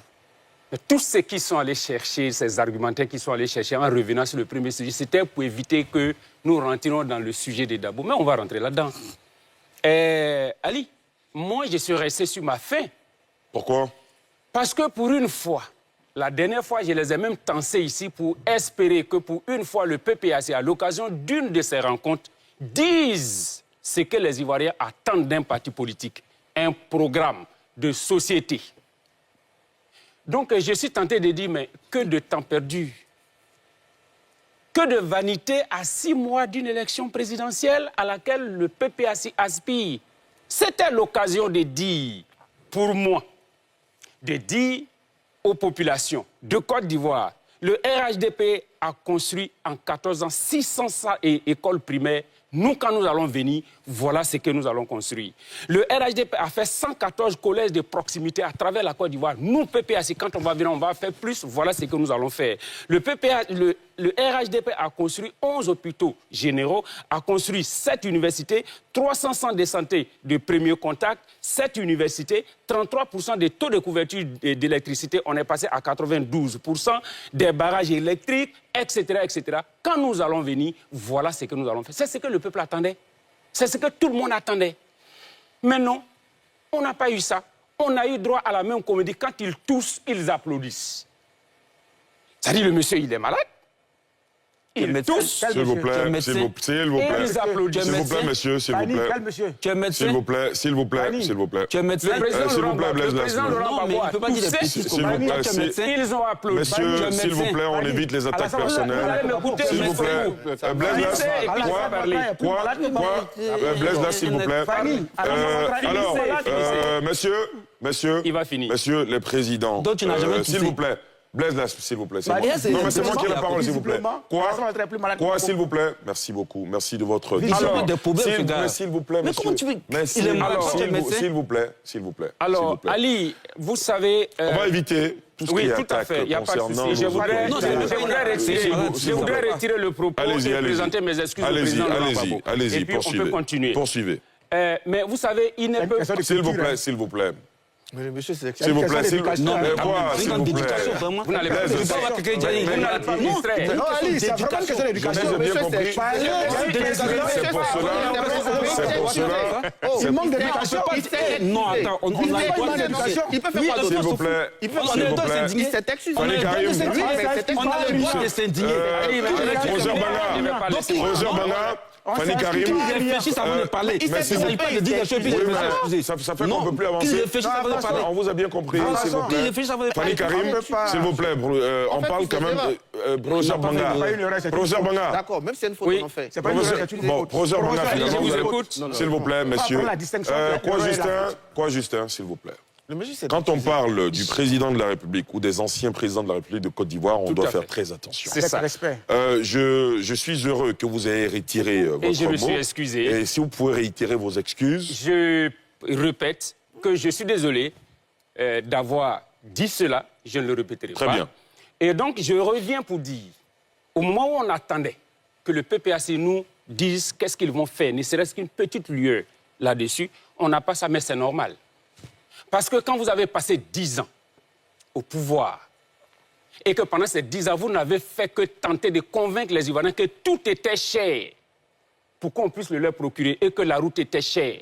Mais tous ceux qui sont allés chercher, ces argumentaires qui sont allés chercher en revenant sur le premier sujet, c'était pour éviter que nous rentrions dans le sujet de Dabou. Mais on va rentrer là-dedans. Ali, moi, je suis resté sur ma faim. Pourquoi? Parce que pour une fois, la dernière fois, je les ai même tensés ici pour espérer que pour une fois, le PPACI, à l'occasion d'une de ces rencontres, dise ce que les Ivoiriens attendent d'un parti politique, un programme de société. Donc, je suis tenté de dire, mais que de temps perdu, que de vanité à 6 mois d'une élection présidentielle à laquelle le PPACI aspire. C'était l'occasion de dire, pour moi, de dire aux populations de Côte d'Ivoire, le RHDP a construit en 14 ans 600 écoles primaires. Nous, quand nous allons venir, voilà ce que nous allons construire. Le RHDP a fait 114 collèges de proximité à travers la Côte d'Ivoire. Nous, PPACI, quand on va venir, on va faire plus. Voilà ce que nous allons faire. Le RHDP a construit 11 hôpitaux généraux, a construit 7 universités, 300 centres de santé de premier contact, 7 universités, 33% des taux de couverture d'électricité. On est passé à 92%, des barrages électriques, etc., etc. Quand nous allons venir, voilà ce que nous allons faire. C'est ce que le peuple attendait. C'est ce que tout le monde attendait. Mais non, on n'a pas eu ça. On a eu droit à la même comédie. Quand ils toussent, ils applaudissent. Ça dit, le monsieur, il est malade. Il tousse. S'il vous plaît, s'il vous plaît. S'il vous plaît, monsieur, s'il vous plaît. Tu es médecin? S'il vous plaît, s'il vous plaît, s'il vous plaît. Tu es médecin? S'il vous plaît, Blaise Lassou. Non, mais il ne peut pas dire des S'il vous plaît, ils ont applaudi. Monsieur, s'il vous plaît, on évite les attaques personnelles. S'il vous plaît. Blaise Lassou. Quoi? Blaise Lassou, s'il vous plaît. Alors, monsieur, il va finir. Monsieur le président, s'il vous plaît. Blaise Lassou, s'il vous plaît. Non, mais c'est moi qui ai la parole, s'il vous plaît. Quoi, s'il vous plaît? Merci beaucoup. Merci de votre... S'il vous plaît, monsieur. Mais comment tu veux... S'il vous plaît, s'il vous plaît. Alors, Ali, vous savez... On va éviter, tout ce qui est attaque concernant... Je voudrais retirer le propos et présenter mes excuses au président Laurent Gbagbo. Allez-y, et puis on peut continuer. Poursuivez. Mais vous savez, il ne peut... S'il vous plaît, s'il vous plaît. Mais le monsieur, c'est S'il vous plaît, s'il vous plaît. Non, mais Quoi, s'il vous plaît? Vous n'allez pas distraire. Non, Ali, c'est vraiment une question d'éducation. J'ai bien compris. C'est pour cela. Il manque d'éducation. Non, attends, on a pas d'éducation. Il peut faire quoi S'il vous plaît. Il peut On a le droit de s'indigner. Il s'est excusé. On a le droit de s'indigner. On a le droit de s'indigner. Roger Banga, Fanny Karim. Qu'ils réfléchissent avant de parler. Il ne s'agit pas de dire des choses et puis de s'excuser. Ça fait qu'on ne peut plus avancer. Qu'ils réfléchissent avant de parler. On vous a bien compris, s'il vous Qu'ils plaît. réfléchissent avant de parler. Fanny Karim, s'il vous plaît, on parle quand même de Roger Banga. Roger Banga. D'accord, même si c'est une faute, on en fait. C'est pas une erreur, c'est une Bon, faute. Roger Banga, finalement, je vous vous allez- écoute. S'il vous plaît, messieurs. la distinction entre Quoi, Justin, s'il vous plaît. Le monsieur, c'est Quand on parle du président de la République ou des anciens présidents de la République de Côte d'Ivoire, on doit faire très attention. C'est ça. Respect. Je suis heureux que vous ayez retiré votre mot. Et je me suis excusé. Et si vous pouvez réitérer vos excuses. Je répète que je suis désolé d'avoir dit cela. Je ne le répéterai pas. Très bien. Et donc, je reviens pour dire, au moment où on attendait que le PPAC nous dise qu'est-ce qu'ils vont faire, ne serait-ce qu'une petite lueur là-dessus, on n'a pas ça, mais c'est normal. Parce que quand vous avez passé 10 ans au pouvoir et que pendant ces 10 ans, vous n'avez fait que tenter de convaincre les Ivoiriens que tout était cher pour qu'on puisse le leur procurer et que la route était chère,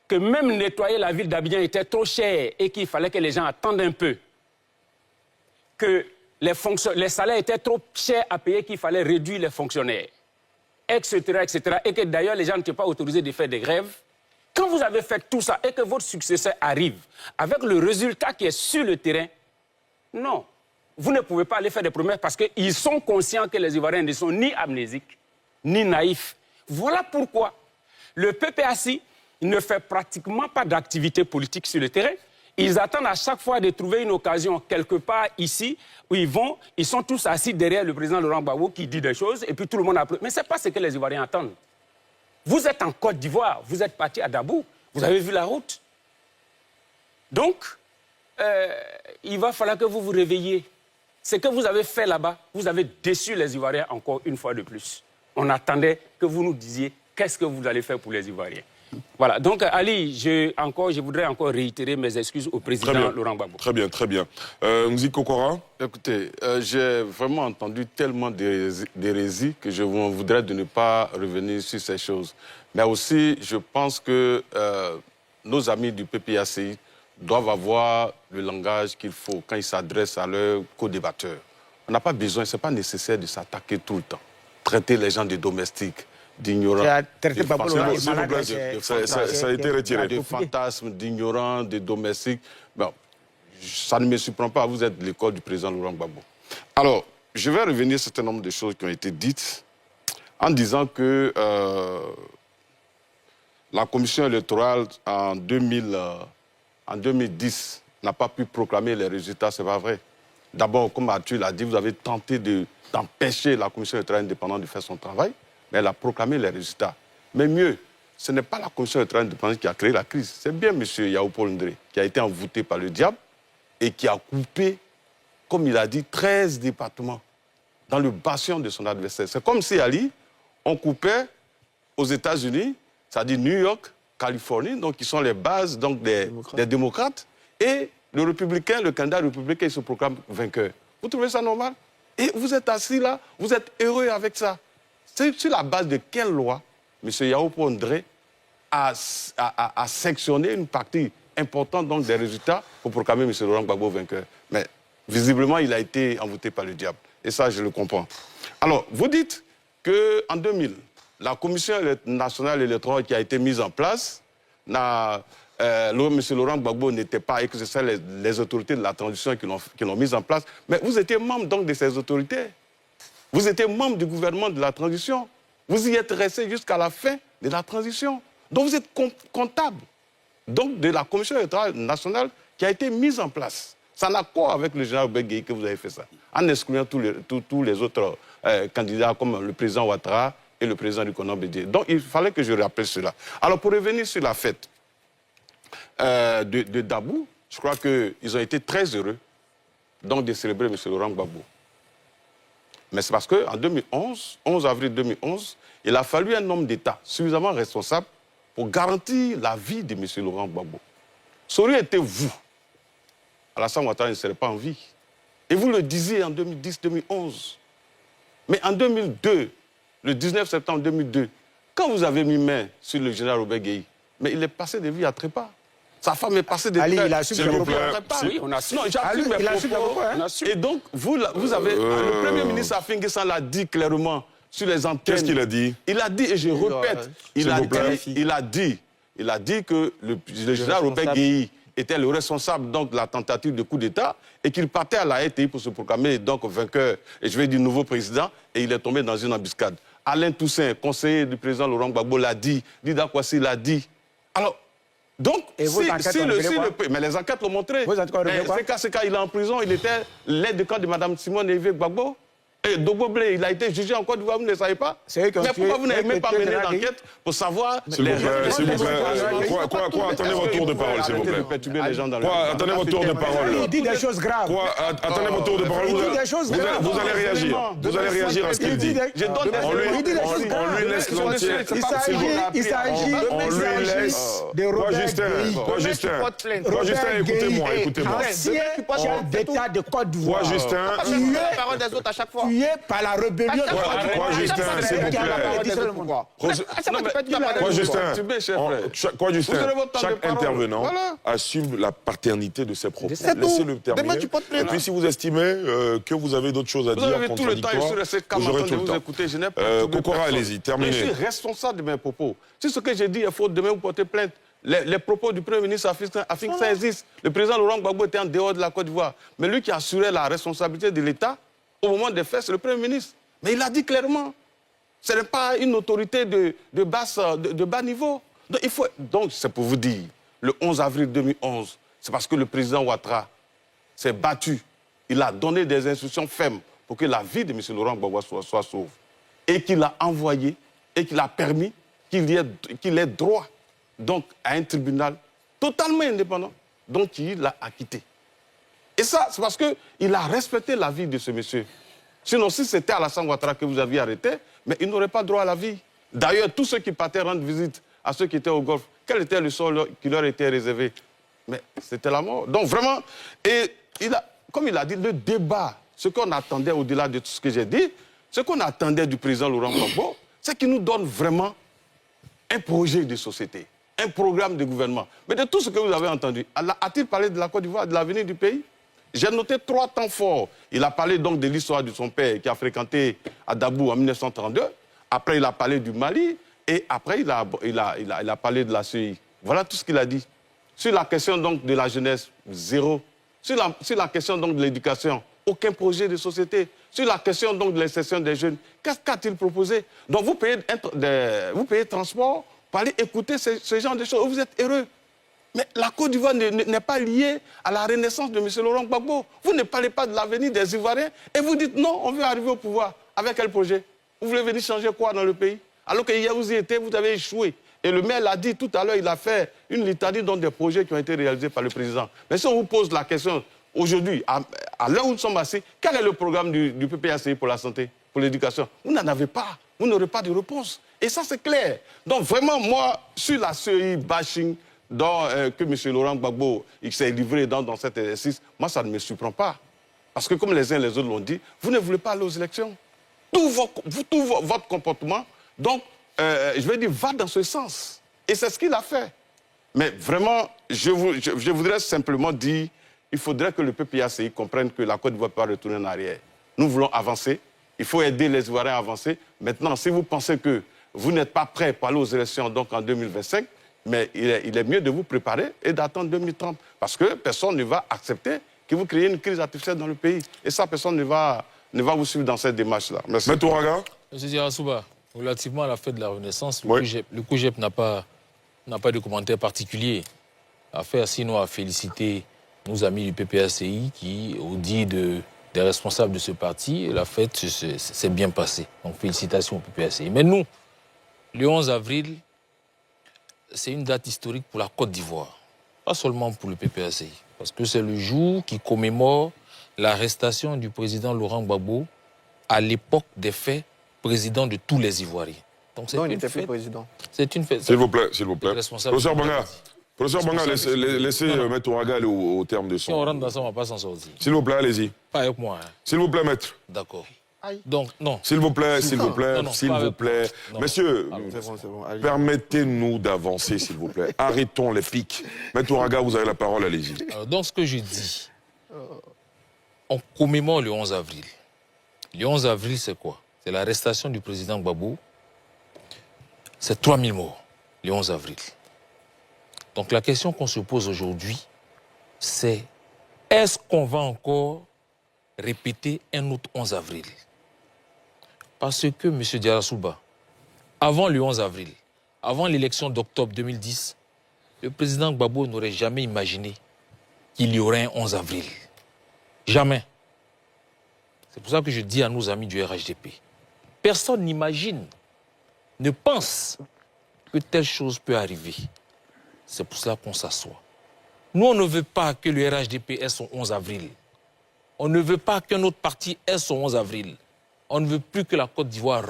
que même nettoyer la ville d'Abidjan était trop cher et qu'il fallait que les gens attendent un peu, que les salaires étaient trop chers à payer, qu'il fallait réduire les fonctionnaires, etc., etc., et que d'ailleurs les gens n'étaient pas autorisés de faire des grèves. Quand vous avez fait tout ça et que votre successeur arrive avec le résultat qui est sur le terrain, non, vous ne pouvez pas aller faire des promesses parce qu'ils sont conscients que les Ivoiriens ne sont ni amnésiques, ni naïfs. Voilà pourquoi le PPAC ne fait pratiquement pas d'activité politique sur le terrain. Ils attendent à chaque fois de trouver une occasion quelque part ici où ils sont tous assis derrière le président Laurent Gbagbo qui dit des choses et puis tout le monde applaudit. Mais ce n'est pas ce que les Ivoiriens attendent. Vous êtes en Côte d'Ivoire, vous êtes parti à Dabou, vous avez vu la route. Donc, il va falloir que vous vous réveilliez. Ce que vous avez fait là-bas, vous avez déçu les Ivoiriens encore une fois de plus. On attendait que vous nous disiez qu'est-ce que vous allez faire pour les Ivoiriens. Voilà, donc Ali, je voudrais encore réitérer mes excuses au président Laurent Gbagbo. Très bien, très bien. Nzi Kokora. Écoutez, j'ai vraiment entendu tellement d'hérésies que je vous voudrais de ne pas revenir sur ces choses. Mais aussi, je pense que nos amis du PPACI doivent avoir le langage qu'il faut quand ils s'adressent à leurs co-débatteurs. On n'a pas besoin, ce n'est pas nécessaire de s'attaquer tout le temps. Traiter les gens de domestiques, d'ignorants. Ça a été retiré. De fantasmes, d'ignorants, de domestiques. Bon, ça ne me surprend pas, vous êtes de l'école du président Laurent Gbagbo. Alors, je vais revenir sur un certain nombre de choses qui ont été dites en disant que la commission électorale en 2010 n'a pas pu proclamer les résultats, c'est pas vrai. D'abord, comme Arthur l'a dit, vous avez tenté d'empêcher la commission électorale indépendante de faire son travail, mais elle a proclamé les résultats. Mais mieux, ce n'est pas la commission électorale indépendante qui a créé la crise. C'est bien M. Yao Paul Ndré qui a été envoûté par le diable et qui a coupé, comme il a dit, 13 départements dans le bastion de son adversaire. C'est comme si, Ali, on coupait aux États-Unis, c'est-à-dire New York, Californie, donc qui sont les bases donc, des démocrates, et le républicain, le candidat républicain, il se proclame vainqueur. Vous trouvez ça normal? Et vous êtes assis là, vous êtes heureux avec ça. C'est sur la base de quelle loi M. Yao Paul Ndré a sectionné une partie importante donc, des résultats pour proclamer M. Laurent Gbagbo vainqueur? Mais visiblement, il a été envoûté par le diable. Et ça, je le comprends. Alors, vous dites qu'en 2000, la Commission nationale électorale qui a été mise en place, M. Laurent Gbagbo n'était pas, et que ce sont les autorités de la transition qui l'ont mise en place. Mais vous étiez membre donc de ces autorités. Vous étiez membre du gouvernement de la transition. Vous y êtes resté jusqu'à la fin de la transition. Donc vous êtes comptable donc, de la Commission électorale nationale qui a été mise en place. Ça n'a quoi avec le général Bégué que vous avez fait ça, en excluant tous les autres candidats comme le président Ouattara et le président Rikonan Bédié. Donc il fallait que je rappelle cela. Alors pour revenir sur la fête de Dabou, je crois qu'ils ont été très heureux donc de célébrer M. Laurent Gbagbo. Mais c'est parce qu'en 2011, 11 avril 2011, il a fallu un homme d'État suffisamment responsable pour garantir la vie de M. Laurent Gbagbo. Ça aurait été vous. Alassane Ouattara ne serait pas en vie. Et vous le disiez en 2010-2011. Mais en 2002, le 19 septembre 2002, quand vous avez mis main sur le général Robert Gueye, mais il est passé de vie à trépas. Sa femme est passée de Ali, il a su S'il vous plaît. Oui, on a su. Non, j'assume mes propos. On a su. Et donc, vous avez... Le Premier ministre Afin Guessan l'a dit clairement sur les antennes. Qu'est-ce qu'il a dit? Il a dit, et je répète, il a dit que le général Robert Gueye était le responsable donc, de la tentative de coup d'État et qu'il partait à la RTI pour se proclamer donc vainqueur, et je vais dire nouveau président, et il est tombé dans une embuscade. Alain Toussaint, conseiller du président Laurent Gbagbo, l'a dit, Dida Kwasi l'a dit. Alors, donc, mais les enquêtes l'ont montré. C'est quand il est en prison, il était l'aide de camp de Mme Simone Evé Gbagbo. Et Dogbo Blé, il a été jugé en Côte d'Ivoire, vous ne le savez pas. Mais pourquoi vous n'avez même pas mené l'enquête pour savoir... S'il vous plaît. Quoi, attendez votre tour de parole, s'il vous plaît. Attendez votre tour de parole. Il dit des choses graves. Attendez votre tour de parole. Vous allez réagir. Vous allez réagir à ce qu'il dit. On lui laisse l'entière. Il s'agit On lui laisse... de Robert Quoi, Justin, écoutez-moi. ancien chef d'État de Côte d'Ivoire. Quoi, Justin? Parole des autres à chaque fois. Tué par la rébellion de Quoi, Justin, s'il vous plaît. Quoi, Justin, chaque intervenant assume la paternité de ses propos. Laissez-le terminer. Et puis, si vous estimez que vous avez d'autres choses à dire, vous avez tout le temps, je suis resté calme en train de vous écouter. Je n'ai pas Kokora, allez-y, terminez. Je suis responsable de mes propos. Si ce que j'ai dit est faux, demain vous portez plainte. Les propos du Premier ministre Afin que ça existe. Le président Laurent Gbagbo était en dehors de la Côte d'Ivoire. Mais lui qui assurait la responsabilité de l'État, au moment des faits, c'est le Premier ministre. Mais il a dit clairement, ce n'est pas une autorité de bas niveau. Donc c'est pour vous dire, le 11 avril 2011, c'est parce que le président Ouattara s'est battu. Il a donné des instructions fermes pour que la vie de M. Laurent Gbagbo soit sauve. Et qu'il a envoyé, et qu'il a permis qu'il ait droit donc, à un tribunal totalement indépendant, dont il l'a acquitté. Et ça, c'est parce qu'il a respecté la vie de ce monsieur. Sinon, si c'était Alassane Ouattara que vous aviez arrêté, mais il n'aurait pas droit à la vie. D'ailleurs, tous ceux qui partaient rendre visite à ceux qui étaient au Golfe, quel était le sort qui leur était réservé? Mais c'était la mort. Donc vraiment, et comme il a dit, le débat, ce qu'on attendait au-delà de tout ce que j'ai dit, ce qu'on attendait du président Laurent Gbagbo, c'est qu'il nous donne vraiment un projet de société, un programme de gouvernement. Mais de tout ce que vous avez entendu, a-t-il parlé de la Côte d'Ivoire, de l'avenir du pays? J'ai noté 3 temps forts. Il a parlé donc de l'histoire de son père qui a fréquenté à Dabou en 1932. Après, il a parlé du Mali. Et après, il a parlé de la CEI. Voilà tout ce qu'il a dit. Sur la question donc de la jeunesse, zéro. Sur la question donc de l'éducation, aucun projet de société. Sur la question donc de l'insertion des jeunes, qu'est-ce qu'a-t-il proposé? Donc vous payez transport pour aller écouter ce genre de choses. Vous êtes heureux. Mais la Côte d'Ivoire n'est pas liée à la renaissance de M. Laurent Gbagbo. Vous ne parlez pas de l'avenir des Ivoiriens et vous dites non, on veut arriver au pouvoir. Avec quel projet? Vous voulez venir changer quoi dans le pays? Alors que hier vous y étiez, vous avez échoué. Et le maire l'a dit tout à l'heure, il a fait une litanie dans des projets qui ont été réalisés par le président. Mais si on vous pose la question aujourd'hui, à l'heure où nous sommes assis, quel est le programme du PPACI pour la santé, pour l'éducation? Vous n'en avez pas. Vous n'aurez pas de réponse. Et ça, c'est clair. Donc vraiment, moi, sur la CEI bashing, que M. Laurent Gbagbo s'est livré dans cet exercice, moi, ça ne me surprend pas. Parce que comme les uns et les autres l'ont dit, vous ne voulez pas aller aux élections. Tout votre comportement, donc, je vais dire, va dans ce sens. Et c'est ce qu'il a fait. Mais vraiment, je voudrais simplement dire, il faudrait que le PPACI comprenne que la Côte d'Ivoire ne peut pas retourner en arrière. Nous voulons avancer. Il faut aider les Ivoiriens à avancer. Maintenant, si vous pensez que vous n'êtes pas prêts pour aller aux élections donc en 2025, mais il est mieux de vous préparer et d'attendre 2030. Parce que personne ne va accepter que vous créez une crise artificielle dans le pays. Et ça, personne ne va vous suivre dans cette démarche-là. Merci. M. Touraga. M. Zirasouba, relativement à la fête de la Renaissance, le COUGEP n'a pas de commentaire particulier à faire, sinon à féliciter nos amis du PPACI qui, au dit des responsables de ce parti, la fête s'est bien passée. Donc félicitations au PPACI. Mais nous, le 11 avril, c'est une date historique pour la Côte d'Ivoire, pas seulement pour le PPACI, parce que c'est le jour qui commémore l'arrestation du président Laurent Gbagbo à l'époque des faits, président de tous les Ivoiriens. Donc c'est une fête. Président. C'est une fête. S'il vous plaît, s'il vous plaît. Professeur Banga, laissez Maître Touraga aller au terme de son... Si on rentre dans ça, on ne va pas s'en sortir. S'il vous plaît, allez-y. Pas avec moi. Hein. S'il vous plaît, maître. D'accord. Donc, non. S'il vous plaît, s'il vous plaît, s'il vous plaît. Messieurs, permettez-nous d'avancer, s'il vous plaît. Arrêtons les pics. Maître Touraga, vous avez la parole, allez-y. Donc, ce que je dis, on commémore le 11 avril. Le 11 avril, c'est quoi? C'est l'arrestation du président Gbagbo. C'est 3000 morts, le 11 avril. Donc, la question qu'on se pose aujourd'hui, c'est est-ce qu'on va encore répéter un autre 11 avril? Parce que, M. Diarra-Souba, avant le 11 avril, avant l'élection d'octobre 2010, le président Gbagbo n'aurait jamais imaginé qu'il y aurait un 11 avril. Jamais. C'est pour ça que je dis à nos amis du RHDP, personne n'imagine, ne pense que telle chose peut arriver. C'est pour cela qu'on s'assoit. Nous, on ne veut pas que le RHDP ait son 11 avril. On ne veut pas qu'un autre parti ait son 11 avril. On ne veut plus que la Côte d'Ivoire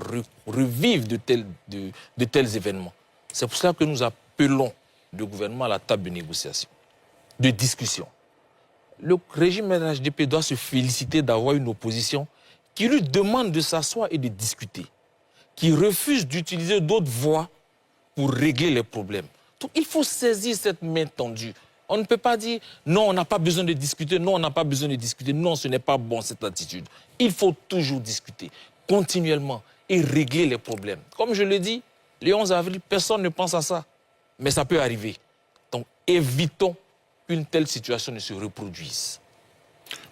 revive de tels événements. C'est pour cela que nous appelons le gouvernement à la table de négociation, de discussion. Le régime RHDP doit se féliciter d'avoir une opposition qui lui demande de s'asseoir et de discuter, qui refuse d'utiliser d'autres voies pour régler les problèmes. Donc il faut saisir cette main tendue. On ne peut pas dire non, on n'a pas besoin de discuter, non, on n'a pas besoin de discuter, non, ce n'est pas bon cette attitude. Il faut toujours discuter, continuellement, et régler les problèmes. Comme je le dis, le 11 avril, personne ne pense à ça, mais ça peut arriver. Donc évitons qu'une telle situation ne se reproduise.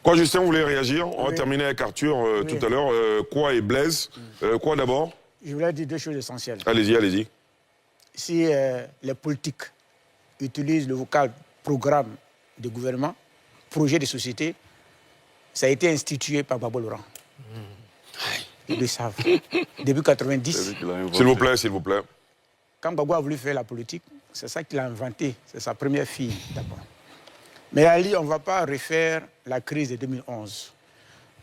Quoi, Justin, vous voulez réagir? On va terminer avec Arthur tout à l'heure. Quoi et Blaise? Quoi d'abord? Je voulais dire deux choses essentielles. Allez-y, allez-y. Si les politiques utilisent le vocal programme de gouvernement, projet de société, ça a été institué par Gbagbo Laurent. Ils le savent. Depuis 90. S'il vous plaît, s'il vous plaît. Quand Gbagbo a voulu faire la politique, c'est ça qu'il a inventé. C'est sa première fille, d'abord. Mais Ali, on ne va pas refaire la crise de 2011.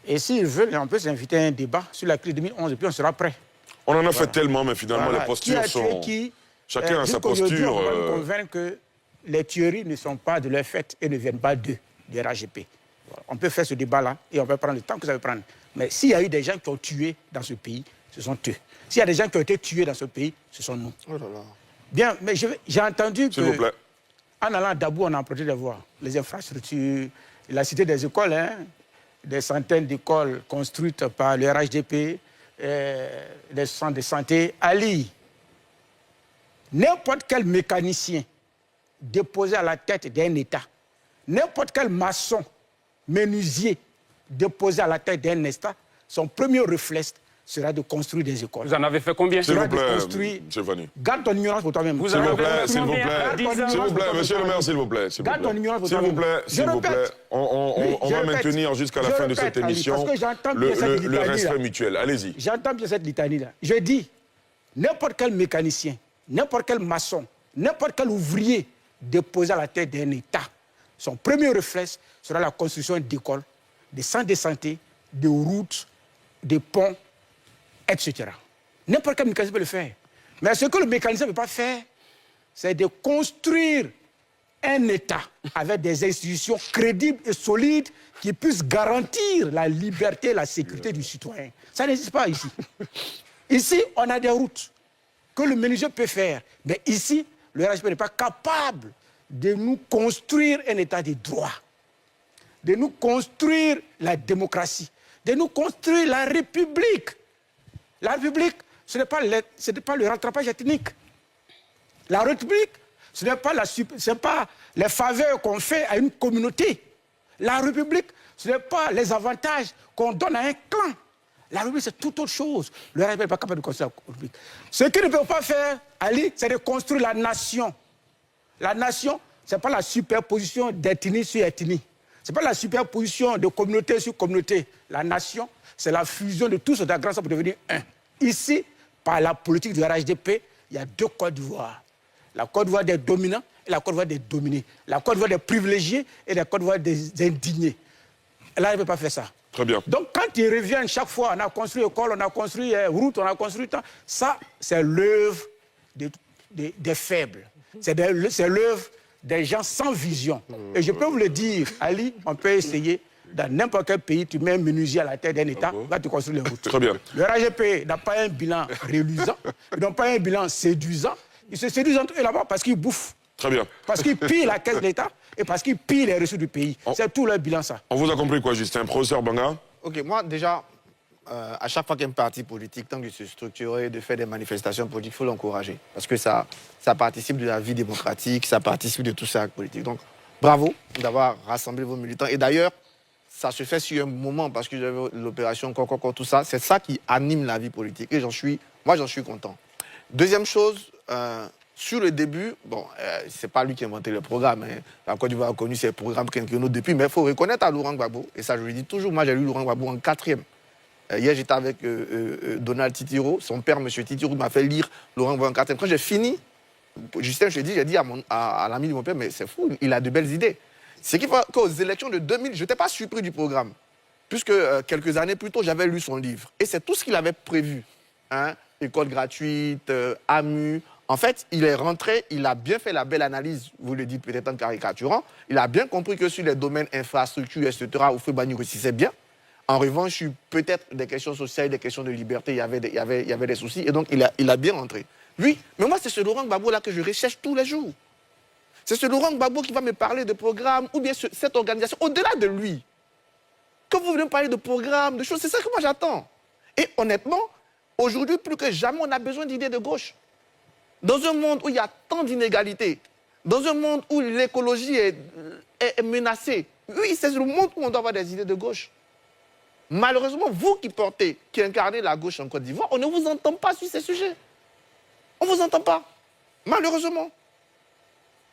Et s'ils veulent, on peut s'inviter à un débat sur la crise de 2011 et puis on sera prêt. On en a fait tellement, mais finalement, les postures sont... Chacun a sa posture. On va me convaincre que les tueries ne sont pas de leur fait et ne viennent pas d'eux, du RHDP. On peut faire ce débat-là et on peut prendre le temps que ça va prendre. Mais s'il y a eu des gens qui ont tué dans ce pays, ce sont eux. S'il y a des gens qui ont été tués dans ce pays, ce sont nous. Oh là là. Bien, mais j'ai entendu que... S'il vous plaît. En allant à Dabou, on a emprunté des voies, les infrastructures, la cité des écoles, hein, des centaines d'écoles construites par le RHDP, des centres de santé. Ali, n'importe quel mécanicien déposé à la tête d'un État, n'importe quel maçon, menuisier déposé à la tête d'un État, son premier réflexe sera de construire des écoles. Vous en avez fait combien? S'il vous plaît, M. Vanu. Garde ton ignorance pour toi-même. S'il vous plaît, s'il vous plaît. S'il vous plaît, monsieur le maire, s'il vous plaît. Garde ton ignorance pour toi-même. S'il vous plaît, s'il vous plaît. On va maintenir jusqu'à la fin de cette émission le respect mutuel. Allez-y. J'entends bien cette litanie-là. Je dis, n'importe quel mécanicien, n'importe quel maçon, n'importe quel ouvrier déposé à la tête d'un État, son premier réflexe sera la construction d'écoles, des centres de santé, des routes, des ponts, etc. N'importe quel mécanicien peut le faire. Mais ce que le mécanicien ne peut pas faire, c'est de construire un État avec des institutions crédibles et solides qui puissent garantir la liberté et la sécurité du citoyen. Ça n'existe pas ici. Ici, on a des routes que le menuisier peut faire. Mais ici, le RHDP n'est pas capable de nous construire un État de droit, de nous construire la démocratie, de nous construire la République. La République, ce n'est pas le rattrapage ethnique. La République, ce n'est pas les faveurs qu'on fait à une communauté. La République, ce n'est pas les avantages qu'on donne à un clan. La République, c'est tout autre chose. Le RHDP n'est pas capable de construire la République. Ce qu'il ne peut pas faire, Ali, c'est de construire la nation. La nation, ce n'est pas la superposition d'ethnie sur ethnie. Ce n'est pas la superposition de communauté sur communauté. La nation, c'est la fusion de tous ces grands pour devenir un. Ici, par la politique du RHDP, il y a deux Côtes d'Ivoire. La Côte d'Ivoire des dominants et la Côte d'Ivoire des dominés. La Côte d'Ivoire des privilégiés et la Côte d'Ivoire des indignés. Là, il ne peut pas faire ça. Très bien. Donc, quand ils reviennent chaque fois, on a construit école, on a construit route, on a construit... Ça, c'est l'œuvre des faibles. C'est l'œuvre des gens sans vision. Et je peux vous le dire, Ali, on peut essayer, dans n'importe quel pays, tu mets un menuisier à la tête d'un État, là, tu construis les routes. Très bien. Le RAGP n'a pas un bilan reluisant, ils n'ont pas un bilan séduisant. Ils se séduisent entre eux là-bas parce qu'ils bouffent. Très bien. Parce qu'ils pillent la caisse de l'État et parce qu'ils pillent les ressources du pays. C'est tout leur bilan, ça. On vous a compris quoi, Justin? Professeur Banga? Ok, moi déjà, à chaque fois qu'il y a un parti politique, tant qu'il se structure, de faire des manifestations politiques, il faut l'encourager. Parce que ça participe de la vie démocratique, ça participe de tout ça politique. Donc, bravo d'avoir rassemblé vos militants. Et d'ailleurs, ça se fait sur un moment, parce que j'avais l'opération Kokoko, tout ça. C'est ça qui anime la vie politique. Et j'en suis content. Deuxième chose, sur le début, bon, c'est pas lui qui a inventé le programme. Hein. La Côte d'Ivoire a connu ses programmes quinquennaux depuis, mais il faut reconnaître à Laurent Gbagbo, et ça je le dis toujours, moi j'ai lu Laurent Gbagbo en 4e. Hier j'étais avec Donald Titiro, son père, M. Titiro, m'a fait lire Laurent Gbagbo en 4e. Quand j'ai fini, Justin, j'ai dit à l'ami de mon père, mais c'est fou, il a de belles idées. C'est qu'il faut qu'aux élections de 2000, je n'étais pas surpris du programme, puisque quelques années plus tôt, j'avais lu son livre. Et c'est tout ce qu'il avait prévu. Hein? École gratuite, AMU. En fait, il est rentré, il a bien fait la belle analyse, vous le dites peut-être en caricaturant, il a bien compris que sur les domaines infrastructures, etc., où Fébani réussissait bien. En revanche, peut-être des questions sociales, des questions de liberté, il y avait des soucis, et donc il a bien rentré. Oui, mais moi, c'est ce Laurent Gbagbo-là que je recherche tous les jours. C'est ce Laurent Gbagbo qui va me parler de programmes, ou bien cette organisation, au-delà de lui. Quand vous venez me parler de programmes, de choses, c'est ça que moi j'attends. Et honnêtement, aujourd'hui, plus que jamais, on a besoin d'idées de gauche. Dans un monde où il y a tant d'inégalités, dans un monde où l'écologie est menacée, oui, c'est le monde où on doit avoir des idées de gauche. Malheureusement, vous qui incarnez la gauche en Côte d'Ivoire, on ne vous entend pas sur ces sujets. On ne vous entend pas. Malheureusement.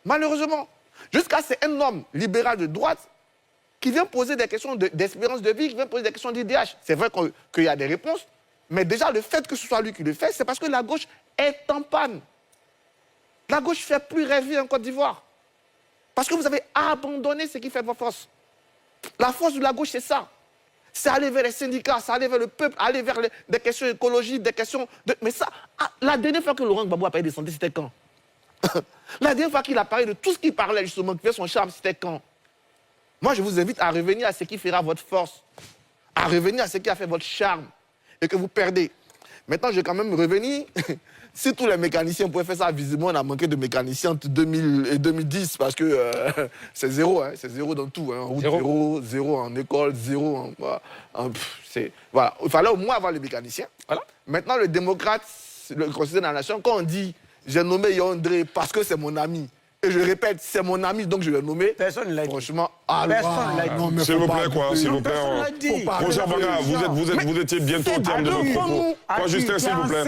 Malheureusement. Jusqu'à c'est un homme libéral de droite qui vient poser des questions d'espérance de vie, qui vient poser des questions d'IDH. C'est vrai qu'il y a des réponses, mais déjà le fait que ce soit lui qui le fait, c'est parce que la gauche est en panne. La gauche ne fait plus rêver en Côte d'Ivoire. Parce que vous avez abandonné ce qui fait votre force. La force de la gauche, c'est ça. C'est aller vers les syndicats, c'est aller vers le peuple, aller vers des questions écologiques, des questions... Mais ça, la dernière fois que Laurent Gbagbo a parlé de santé, c'était quand? La dernière fois qu'il a parlé de tout ce qu'il parlait, justement, qui fait son charme, c'était quand? Moi, je vous invite à revenir à ce qui fera votre force, à revenir à ce qui a fait votre charme, et que vous perdez. Maintenant, je vais quand même revenir... Si tous les mécaniciens pouvaient faire ça, visiblement, on a manqué de mécaniciens entre 2000 et 2010 parce que c'est zéro, hein, c'est zéro dans tout. Hein. En route, zéro en école, zéro voilà. Il fallait au moins avoir les mécaniciens. Voilà. Maintenant, le démocrate, le conseiller de la nation, quand on dit j'ai nommé Yandré parce que c'est mon ami, et je répète, c'est mon ami, donc je l'ai nommé. Personne ne l'a dit. Franchement, personne ne l'a dit. S'il vous plaît, quoi, s'il vous plaît. Professeur Banga, vous étiez bientôt au terme de vos propos. Quoi, Justin, s'il vous plaît.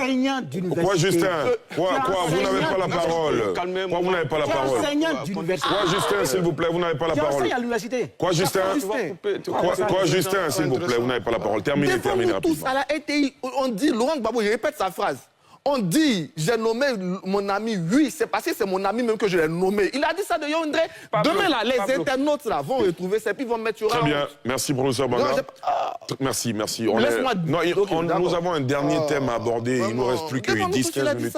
Quoi, Justin? Quoi, vous n'avez pas la parole. Quoi, vous n'avez pas la parole. Quoi, Justin, s'il vous plaît, vous n'avez pas la parole. Quoi, Justin? Quoi, Justin, s'il vous plaît, vous n'avez pas la parole. Terminez rapidement. Tous à la RTI, on dit, Laurent Gbagbo, je répète sa phrase. On dit, j'ai nommé mon ami, oui, c'est parce que c'est mon ami même que je l'ai nommé. Il a dit ça de Yandré. Demain, là, les internautes là, vont retrouver ça et puis vont mettre sur... Très bien, merci professeur Banga. Merci. Nous avons un dernier thème à aborder, il ne nous reste plus que 10-15 minutes.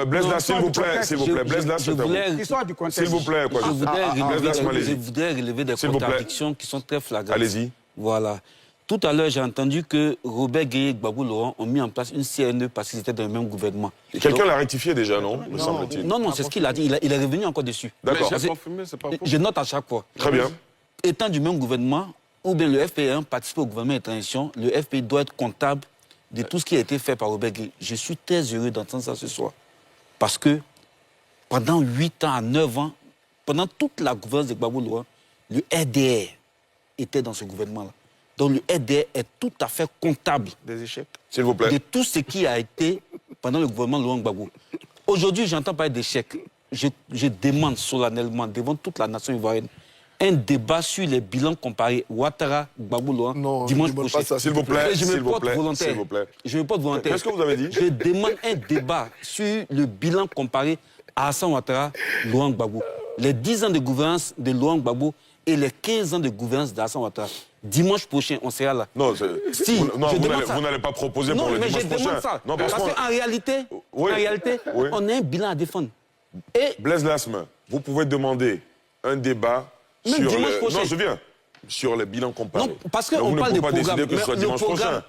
Blaise là, s'il vous plaît. Blaise là, c'est à vous. S'il vous plaît, quoi. Je voudrais relever des contradictions qui sont très flagrantes. Allez-y. Voilà. Tout à l'heure, j'ai entendu que Robert Gueye et Gbagbo Laurent ont mis en place une CNE parce qu'ils étaient dans le même gouvernement. Quelqu'un l'a rectifié déjà, non? Me semble-t-il. Non, c'est ce qu'il a dit. Il est revenu encore dessus. D'accord. Je note à chaque fois. Très bien. Étant du même gouvernement, ou bien le FPI participe au gouvernement de transition, le FPI doit être comptable de tout ce qui a été fait par Robert Gueye. Je suis très heureux d'entendre ça ce soir. Parce que pendant 8 ans à 9 ans, pendant toute la gouvernance de Gbagbo Laurent, le RDR était dans ce gouvernement-là. Donc le RDR est tout à fait comptable des échecs, s'il vous plaît, de tout ce qui a été pendant le gouvernement de Laurent Gbagbo. Aujourd'hui, j'entends parler d'échecs. Je demande solennellement devant toute la nation ivoirienne un débat sur les bilans comparés Ouattara, Gbagbo Laurent, dimanche prochain. S'il vous plaît, je me porte volontaire. S'il vous plaît. Je me porte volontaire. Qu'est-ce que vous avez dit? Je demande un débat sur le bilan comparé à Hassan Ouattara, Laurent Gbagbo. Les 10 ans de gouvernance de Laurent Gbagbo et les 15 ans de gouvernance d'Alassane Ouattara. Dimanche prochain, on sera là. Non, si, vous n'allez pas proposer pour le dimanche prochain. Demande ça. Non, parce qu'en réalité, on a un bilan à défendre. Et Blaise Lasme, vous pouvez demander un débat sur non, je viens. Sur les bilans comparés. Non, parce qu'on parle de programme. Que ce soit dimanche prochain.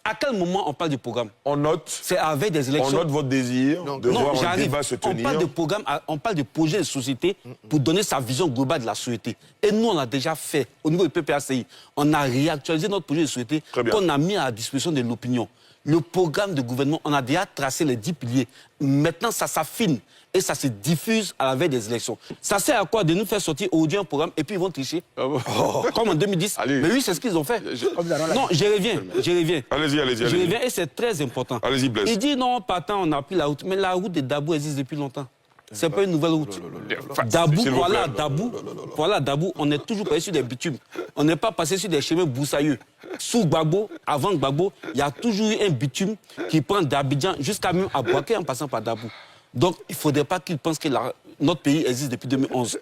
À quel moment on parle du programme? On note. C'est avec des élections. On note votre désir de voir un débat se tenir. On parle de programme, on parle de projet de société pour donner sa vision globale de la société. Et nous, on a déjà fait, au niveau du PPACI, on a réactualisé notre projet de société qu'on a mis à la disposition de l'opinion. Le programme de gouvernement, on a déjà tracé les 10 piliers. Maintenant, ça s'affine et ça se diffuse à la veille des élections. Ça sert à quoi de nous faire sortir aujourd'hui un programme et puis ils vont tricher comme en 2010. Allez. Mais oui, c'est ce qu'ils ont fait. Non, je reviens. Allez-y. Je reviens et c'est très important. Allez-y, Blaise. Il dit non, partant, on a pris la route. Mais la route de Dabou existe depuis longtemps. C'est pas une nouvelle route. Dabou, on est toujours passé sur des bitumes. On n'est pas passé sur des chemins broussailleux. Sous Gbagbo, avant Gbagbo, il y a toujours eu un bitume qui prend d'Abidjan jusqu'à même à Bouaké en passant par Dabou. Donc, il ne faudrait pas qu'ils pensent que notre pays existe depuis 2011.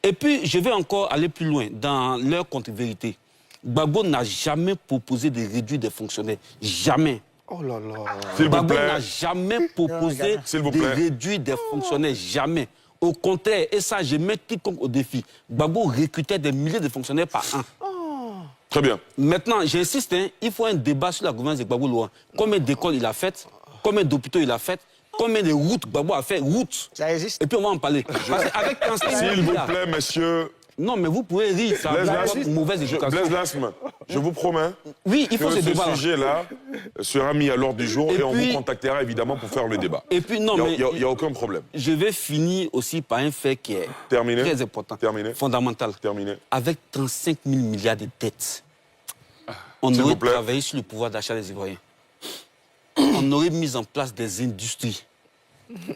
Et puis, je vais encore aller plus loin dans leur contre-vérité. Gbagbo n'a jamais proposé de réduire des fonctionnaires. Jamais. Oh là là. Gbagbo n'a jamais proposé de réduire des fonctionnaires. Jamais. Au contraire, et ça, je mets quiconque au défi. Gbagbo recrutait des milliers de fonctionnaires par an. Très bien. Maintenant, j'insiste, il faut un débat sur la gouvernance de Gbagbo Loa. Combien d'écoles il a faites? Combien d'hôpitaux il a fait? Combien de routes Gbagbo a fait? Routes. Ça existe. Et puis on va en parler. Avec s'il vous plaît, monsieur. Non, mais vous pouvez rire, ça une mauvaise éducation. Blaise Lasme, je vous promets oui, il faut que ce sujet-là sera mis à l'ordre du jour et on vous contactera évidemment pour faire le débat. Et puis, non, il n'y a aucun problème. Je vais finir aussi par un fait qui est très important, fondamental. Avec 35 000 milliards de dettes, on aurait travaillé sur le pouvoir d'achat des Ivoiriens. On aurait mis en place des industries.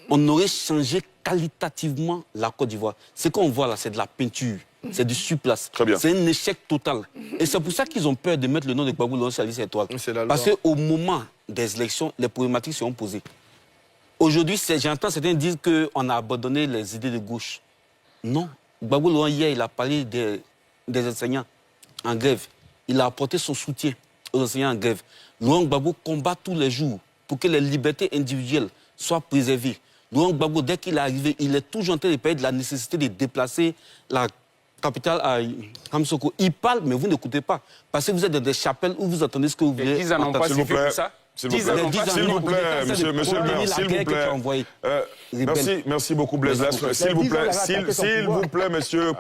On aurait changé qualitativement la Côte d'Ivoire. Ce qu'on voit là, c'est de la peinture, c'est du surplace. C'est un échec total. Et c'est pour ça qu'ils ont peur de mettre le nom de Gbagbo Loa sur la liste étoile. Parce qu'au moment des élections, les problématiques seront posées. Aujourd'hui, j'entends certains dire qu'on a abandonné les idées de gauche. Non. Gbagbo Loa, hier, il a parlé des enseignants en grève. Il a apporté son soutien aux enseignants en grève. Laurent Gbagbo combat tous les jours pour que les libertés individuelles soient préservées. Laurent Gbagbo, dès qu'il est arrivé, il est toujours en train de parler de la nécessité de déplacer la capitale à Hamsoko. Il parle, mais vous n'écoutez pas. Parce que vous êtes dans des chapelles où vous entendez ce que vous voulez. 10 ans n'ont pas suffi pour ça. S'il vous plaît, monsieur le maire, s'il vous plaît. Merci beaucoup, Blaise Lasme. S'il vous plaît, monsieur,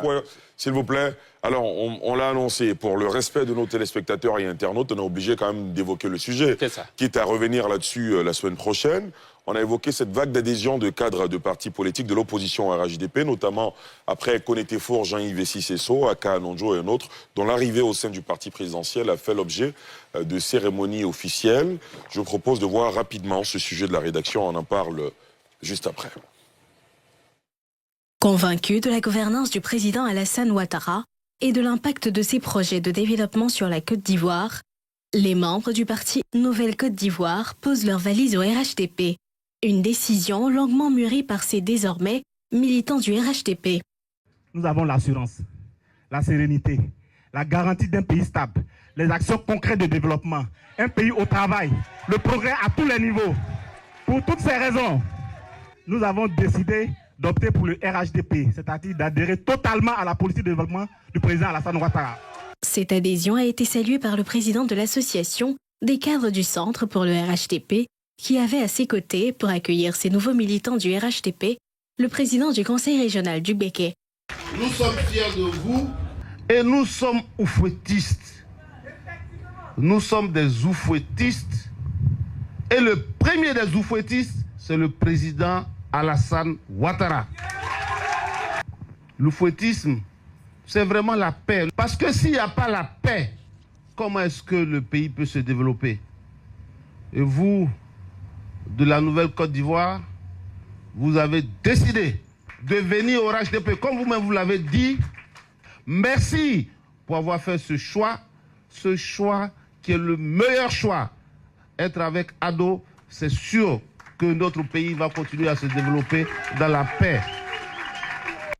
s'il vous plaît. Alors, on l'a annoncé, pour le respect de nos téléspectateurs et internautes, on est obligé quand même d'évoquer le sujet. Quitte à revenir là-dessus la semaine prochaine. On a évoqué cette vague d'adhésion de cadres de partis politiques de l'opposition à RHDP, notamment après Konété-Four, Jean-Yves Sisseso, Aka Anonjo et un autre, dont l'arrivée au sein du parti présidentiel a fait l'objet de cérémonies officielles. Je vous propose de voir rapidement ce sujet de la rédaction. On en parle juste après. Convaincu de la gouvernance du président Alassane Ouattara et de l'impact de ses projets de développement sur la Côte d'Ivoire, les membres du parti Nouvelle Côte d'Ivoire posent leurs valises au RHDP. Une décision longuement mûrie par ces désormais militants du RHDP. Nous avons l'assurance, la sérénité, la garantie d'un pays stable, les actions concrètes de développement, un pays au travail, le progrès à tous les niveaux. Pour toutes ces raisons, nous avons décidé d'opter pour le RHDP, c'est-à-dire d'adhérer totalement à la politique de développement du président Alassane Ouattara. Cette adhésion a été saluée par le président de l'association des cadres du Centre pour le RHDP, qui avait à ses côtés, pour accueillir ces nouveaux militants du RHDP, le président du conseil régional du Béquet. Nous sommes fiers de vous et nous sommes oufouettistes. Nous sommes des oufouettistes et le premier des oufouettistes, c'est le président Alassane Ouattara. L'oufouettisme, c'est vraiment la paix. Parce que s'il n'y a pas la paix, comment est-ce que le pays peut se développer? Et vous, de la Nouvelle-Côte d'Ivoire, vous avez décidé de venir au RHDP, comme vous-même vous l'avez dit. Merci pour avoir fait ce choix qui est le meilleur choix. Être avec Ado, c'est sûr que notre pays va continuer à se développer dans la paix.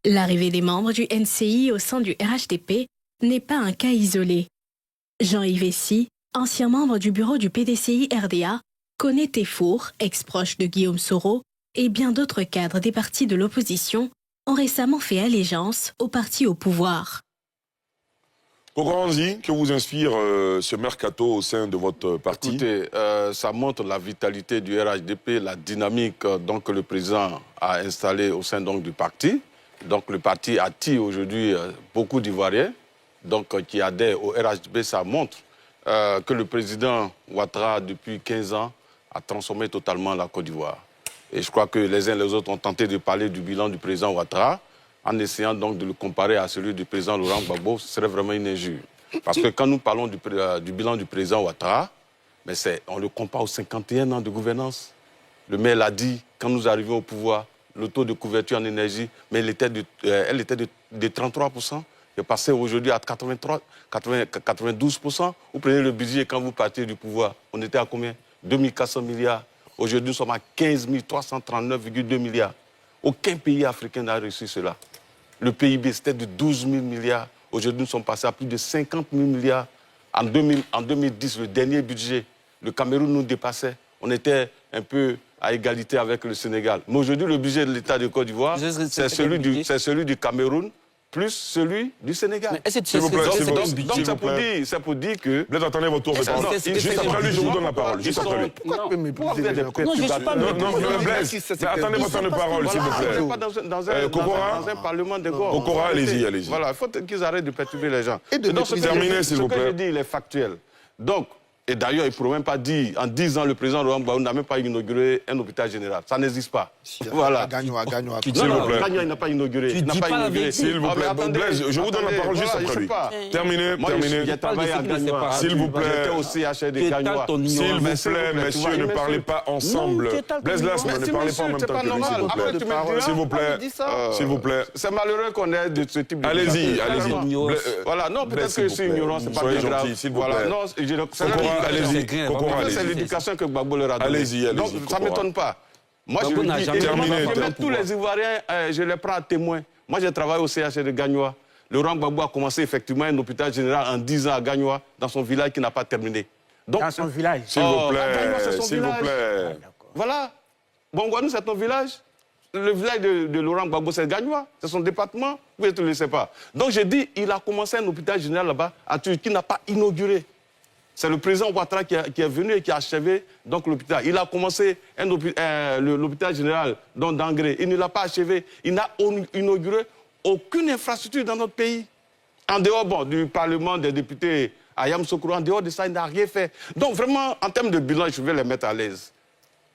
L'arrivée des membres du NCI au sein du RHDP n'est pas un cas isolé. Jean-Yves Essy, ancien membre du bureau du PDCI RDA, connaît Teffour, ex-proche de Guillaume Soro, et bien d'autres cadres des partis de l'opposition ont récemment fait allégeance au parti au pouvoir. Kokoranzi, que vous inspire ce mercato au sein de votre parti? Écoutez, ça montre la vitalité du RHDP, la dynamique donc, que le président a installée au sein donc, du parti. Donc le parti attire aujourd'hui beaucoup d'Ivoiriens qui adhèrent au RHDP. Ça montre que le président Ouattara, depuis 15 ans, a transformé totalement la Côte d'Ivoire. Et je crois que les uns et les autres ont tenté de parler du bilan du président Ouattara, en essayant donc de le comparer à celui du président Laurent Gbagbo. Ce serait vraiment une injure. Parce que quand nous parlons du bilan du président Ouattara, mais on le compare aux 51 ans de gouvernance. Le maire l'a dit, quand nous arrivons au pouvoir, le taux de couverture en énergie, mais elle était de 33%. Elle est passée aujourd'hui à 92%. Vous prenez le budget quand vous partez du pouvoir, on était à combien? 2400 milliards. Aujourd'hui, nous sommes à 15 339,2 milliards. Aucun pays africain n'a réussi cela. Le PIB, c'était de 12 000 milliards. Aujourd'hui, nous sommes passés à plus de 50 000 milliards. En 2010, le dernier budget, le Cameroun nous dépassait. On était un peu à égalité avec le Sénégal. Mais aujourd'hui, le budget de l'État de Côte d'Ivoire, c'est celui du Cameroun plus celui du Sénégal. S'il vous plaît, donc c'est pour dire que... Vous attendez votre tour de parole. Juste après lui, je vous donne la parole. Juste après lui. Pourquoi mépriser les gens? Non, je ne suis pas méprisé. Attendez votre temps de parole, s'il vous plaît. Pas dans un parlement de gauche. Kokora, allez-y, allez-y. Voilà, il faut qu'ils arrêtent de perturber les gens. Et de terminer, s'il vous plaît. Ce que je dis, il est factuel. Donc, et d'ailleurs, il ne pourrait même pas dire, en 10 ans, le président Laurent Gbagbo n'a même pas inauguré un hôpital général. Ça n'existe pas. Voilà. S'il vous plaît. Il n'a pas inauguré. S'il vous plaît, Blaise, je vous donne la parole juste après lui. Terminez. J'ai travaillé à Gagnoa. S'il vous plaît. J'étais au CHR de Gagnoa. S'il vous plaît, messieurs, ne parlez pas ensemble. Blaise Lasme, ne parlez pas en même temps que lui, s'il vous plaît. S'il vous plaît. C'est malheureux qu'on ait de ce type de... Allez-y. Voilà, non, peut-être que c'est ignorant, c'est pas grave. Soyez gentil, s'il vous plaît. Allez-y. C'est l'éducation que Gbagbo leur a donnée. Allez-y. Donc, ça ne m'étonne pas. Moi, je le dis, tous les Ivoiriens, je les prends à témoin. Moi, j'ai travaillé au CHR de Gagnoa. Laurent Gbagbo a commencé effectivement un hôpital général en 10 ans à Gagnoa, dans son village qui n'a pas terminé. Donc, dans son village? S'il vous plaît, s'il vous plaît. Voilà. Bongouanou, c'est ton village. Le village de Laurent Gbagbo, c'est Gagnoa. C'est son département. Vous ne le laissez pas. Donc, j'ai dit, il a commencé un hôpital général là-bas, qui n'a pas inauguré. C'est le président Ouattara qui est venu et qui a achevé l'hôpital. Il a commencé l'hôpital général d'Angré. Il ne l'a pas achevé. Il n'a inauguré aucune infrastructure dans notre pays. En dehors du Parlement des députés à Yamoussoukro, en dehors de ça, il n'a rien fait. Donc vraiment, en termes de bilan, je vais les mettre à l'aise.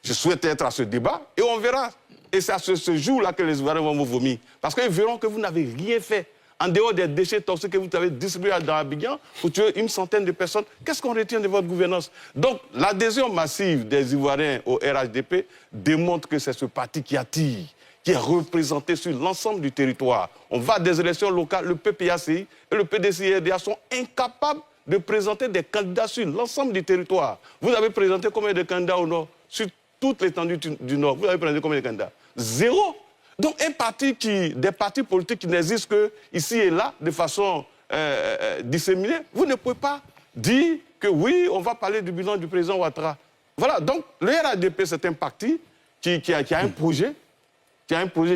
Je souhaite être à ce débat et on verra. Et c'est à ce jour-là que les Ivoiriens vont vous vomir. Parce qu'ils verront que vous n'avez rien fait. En dehors des déchets toxiques que vous avez distribués dans Abidjan, pour tuer une centaine de personnes, qu'est-ce qu'on retient de votre gouvernance? Donc, l'adhésion massive des Ivoiriens au RHDP démontre que c'est ce parti qui attire, qui est représenté sur l'ensemble du territoire. On va à des élections locales, le PPACI et le PDCI-RDA sont incapables de présenter des candidats sur l'ensemble du territoire. Vous avez présenté combien de candidats au Nord? Sur toute l'étendue du Nord, vous avez présenté combien de candidats? Zéro. Donc, des partis politiques qui n'existent que ici et là, de façon disséminée, vous ne pouvez pas dire que oui, on va parler du bilan du président Ouattara. Voilà, donc le RHDP, c'est un parti qui a un projet,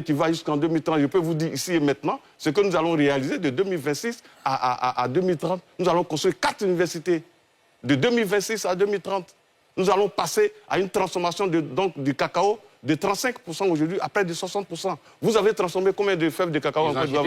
qui va jusqu'en 2030. Je peux vous dire ici et maintenant ce que nous allons réaliser de 2026 à 2030. Nous allons construire 4 universités. De 2026 à 2030, nous allons passer à une transformation du cacao de 35% aujourd'hui à près de 60%. Vous avez transformé combien de fèves de cacao en Côte d'Ivoire?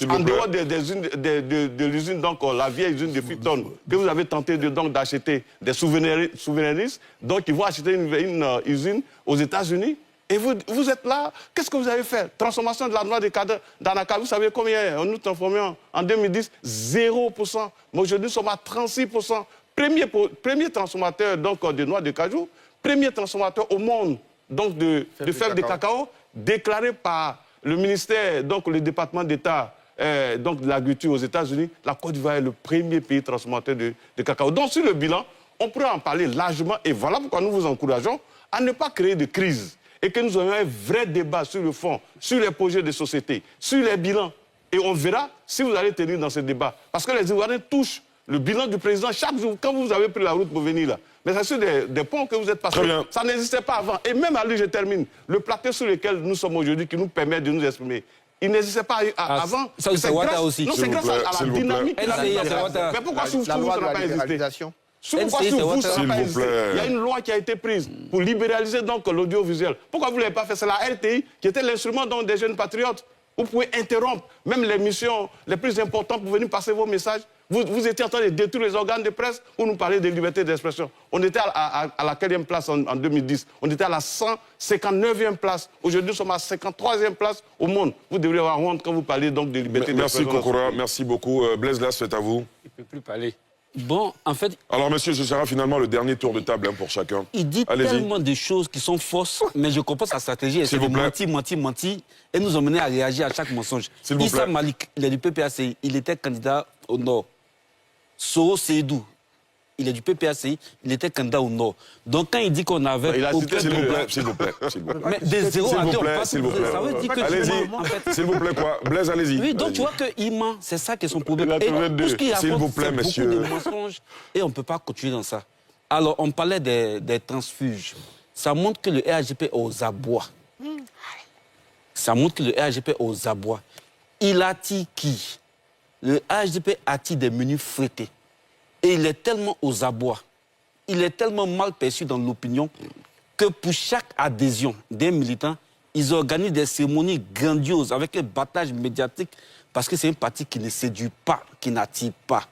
En dehors de l'usine, donc la vieille usine de Fiton, que vous avez tenté d'acheter des souverainistes, donc ils vont acheter une usine aux États-Unis. Et vous êtes là, qu'est-ce que vous avez fait? Transformation de la noix de d'Anaka, vous savez combien nous transformions en 2010? 0%. Mais aujourd'hui, nous sommes à 36%. Premier transformateur de noix de cajou, premier transformateur au monde donc de fèves de cacao, déclaré par le ministère, donc le département d'État de l'agriculture aux États-Unis. La Côte d'Ivoire est le premier pays transformateur de cacao. Donc sur le bilan, on pourrait en parler largement et voilà pourquoi nous vous encourageons à ne pas créer de crise et que nous ayons un vrai débat sur le fond, sur les projets de société, sur les bilans. Et on verra si vous allez tenir dans ce débat. Parce que les Ivoiriens touchent le bilan du président chaque jour, quand vous avez pris la route pour venir là. Mais c'est sur des ponts que vous êtes passés. Ça n'existait pas avant. Et même à lui, je termine, le plateau sur lequel nous sommes aujourd'hui, qui nous permet de nous exprimer, il n'existait pas avant. Ça, c'est Ouattara aussi. Non, c'est grâce à la dynamique. Mais pourquoi sous vous, ça n'a pas existé? S'il vous plaît. Il y a une loi qui a été prise pour libéraliser donc l'audiovisuel. Pourquoi vous ne l'avez pas fait? C'est la RTI qui était l'instrument des jeunes patriotes. Vous pouvez interrompre même les missions les plus importantes pour venir passer vos messages. Vous étiez en train de détruire les organes de presse pour nous parler de liberté d'expression. On était à la 4e place en 2010. On était à la 159e place. Aujourd'hui, nous sommes à la 53e place au monde. Vous devriez avoir honte quand vous parlez donc de liberté d'expression. Merci Kokora, merci beaucoup. Blaise Las, c'est à vous. Il ne peut plus parler. Bon, en fait... Alors, monsieur, ce sera finalement le dernier tour de table pour chacun. Il dit tellement de choses qui sont fausses, mais je comprends sa stratégie. C'est de mentir, et nous emmener à réagir à chaque mensonge. Issa Malik, il est du PPACI, il était candidat au Nord. Soro Seydou, il est du PPACI, il était candidat au Nord. Donc quand il dit qu'on avait... S'il vous plaît. Mais des 0 à 2, on passe. S'il vous plaît. Ça veut dire que... Allez-y, s'il vous plaît, quoi. Blaise, allez-y. Oui, donc tu vois qu'il ment, c'est ça qui est son problème. S'il vous plaît, monsieur. Beaucoup de mensonges, et on ne peut pas continuer dans ça. Alors, on parlait des transfuges. Ça montre que le RHDP est aux abois. Ça montre que le RHDP est aux abois. Il attire qui? Le RHDP attire des menus fouettés. Et il est tellement aux abois, il est tellement mal perçu dans l'opinion que pour chaque adhésion des militants, ils organisent des cérémonies grandioses avec un battage médiatique parce que c'est un parti qui ne séduit pas, qui n'attire pas.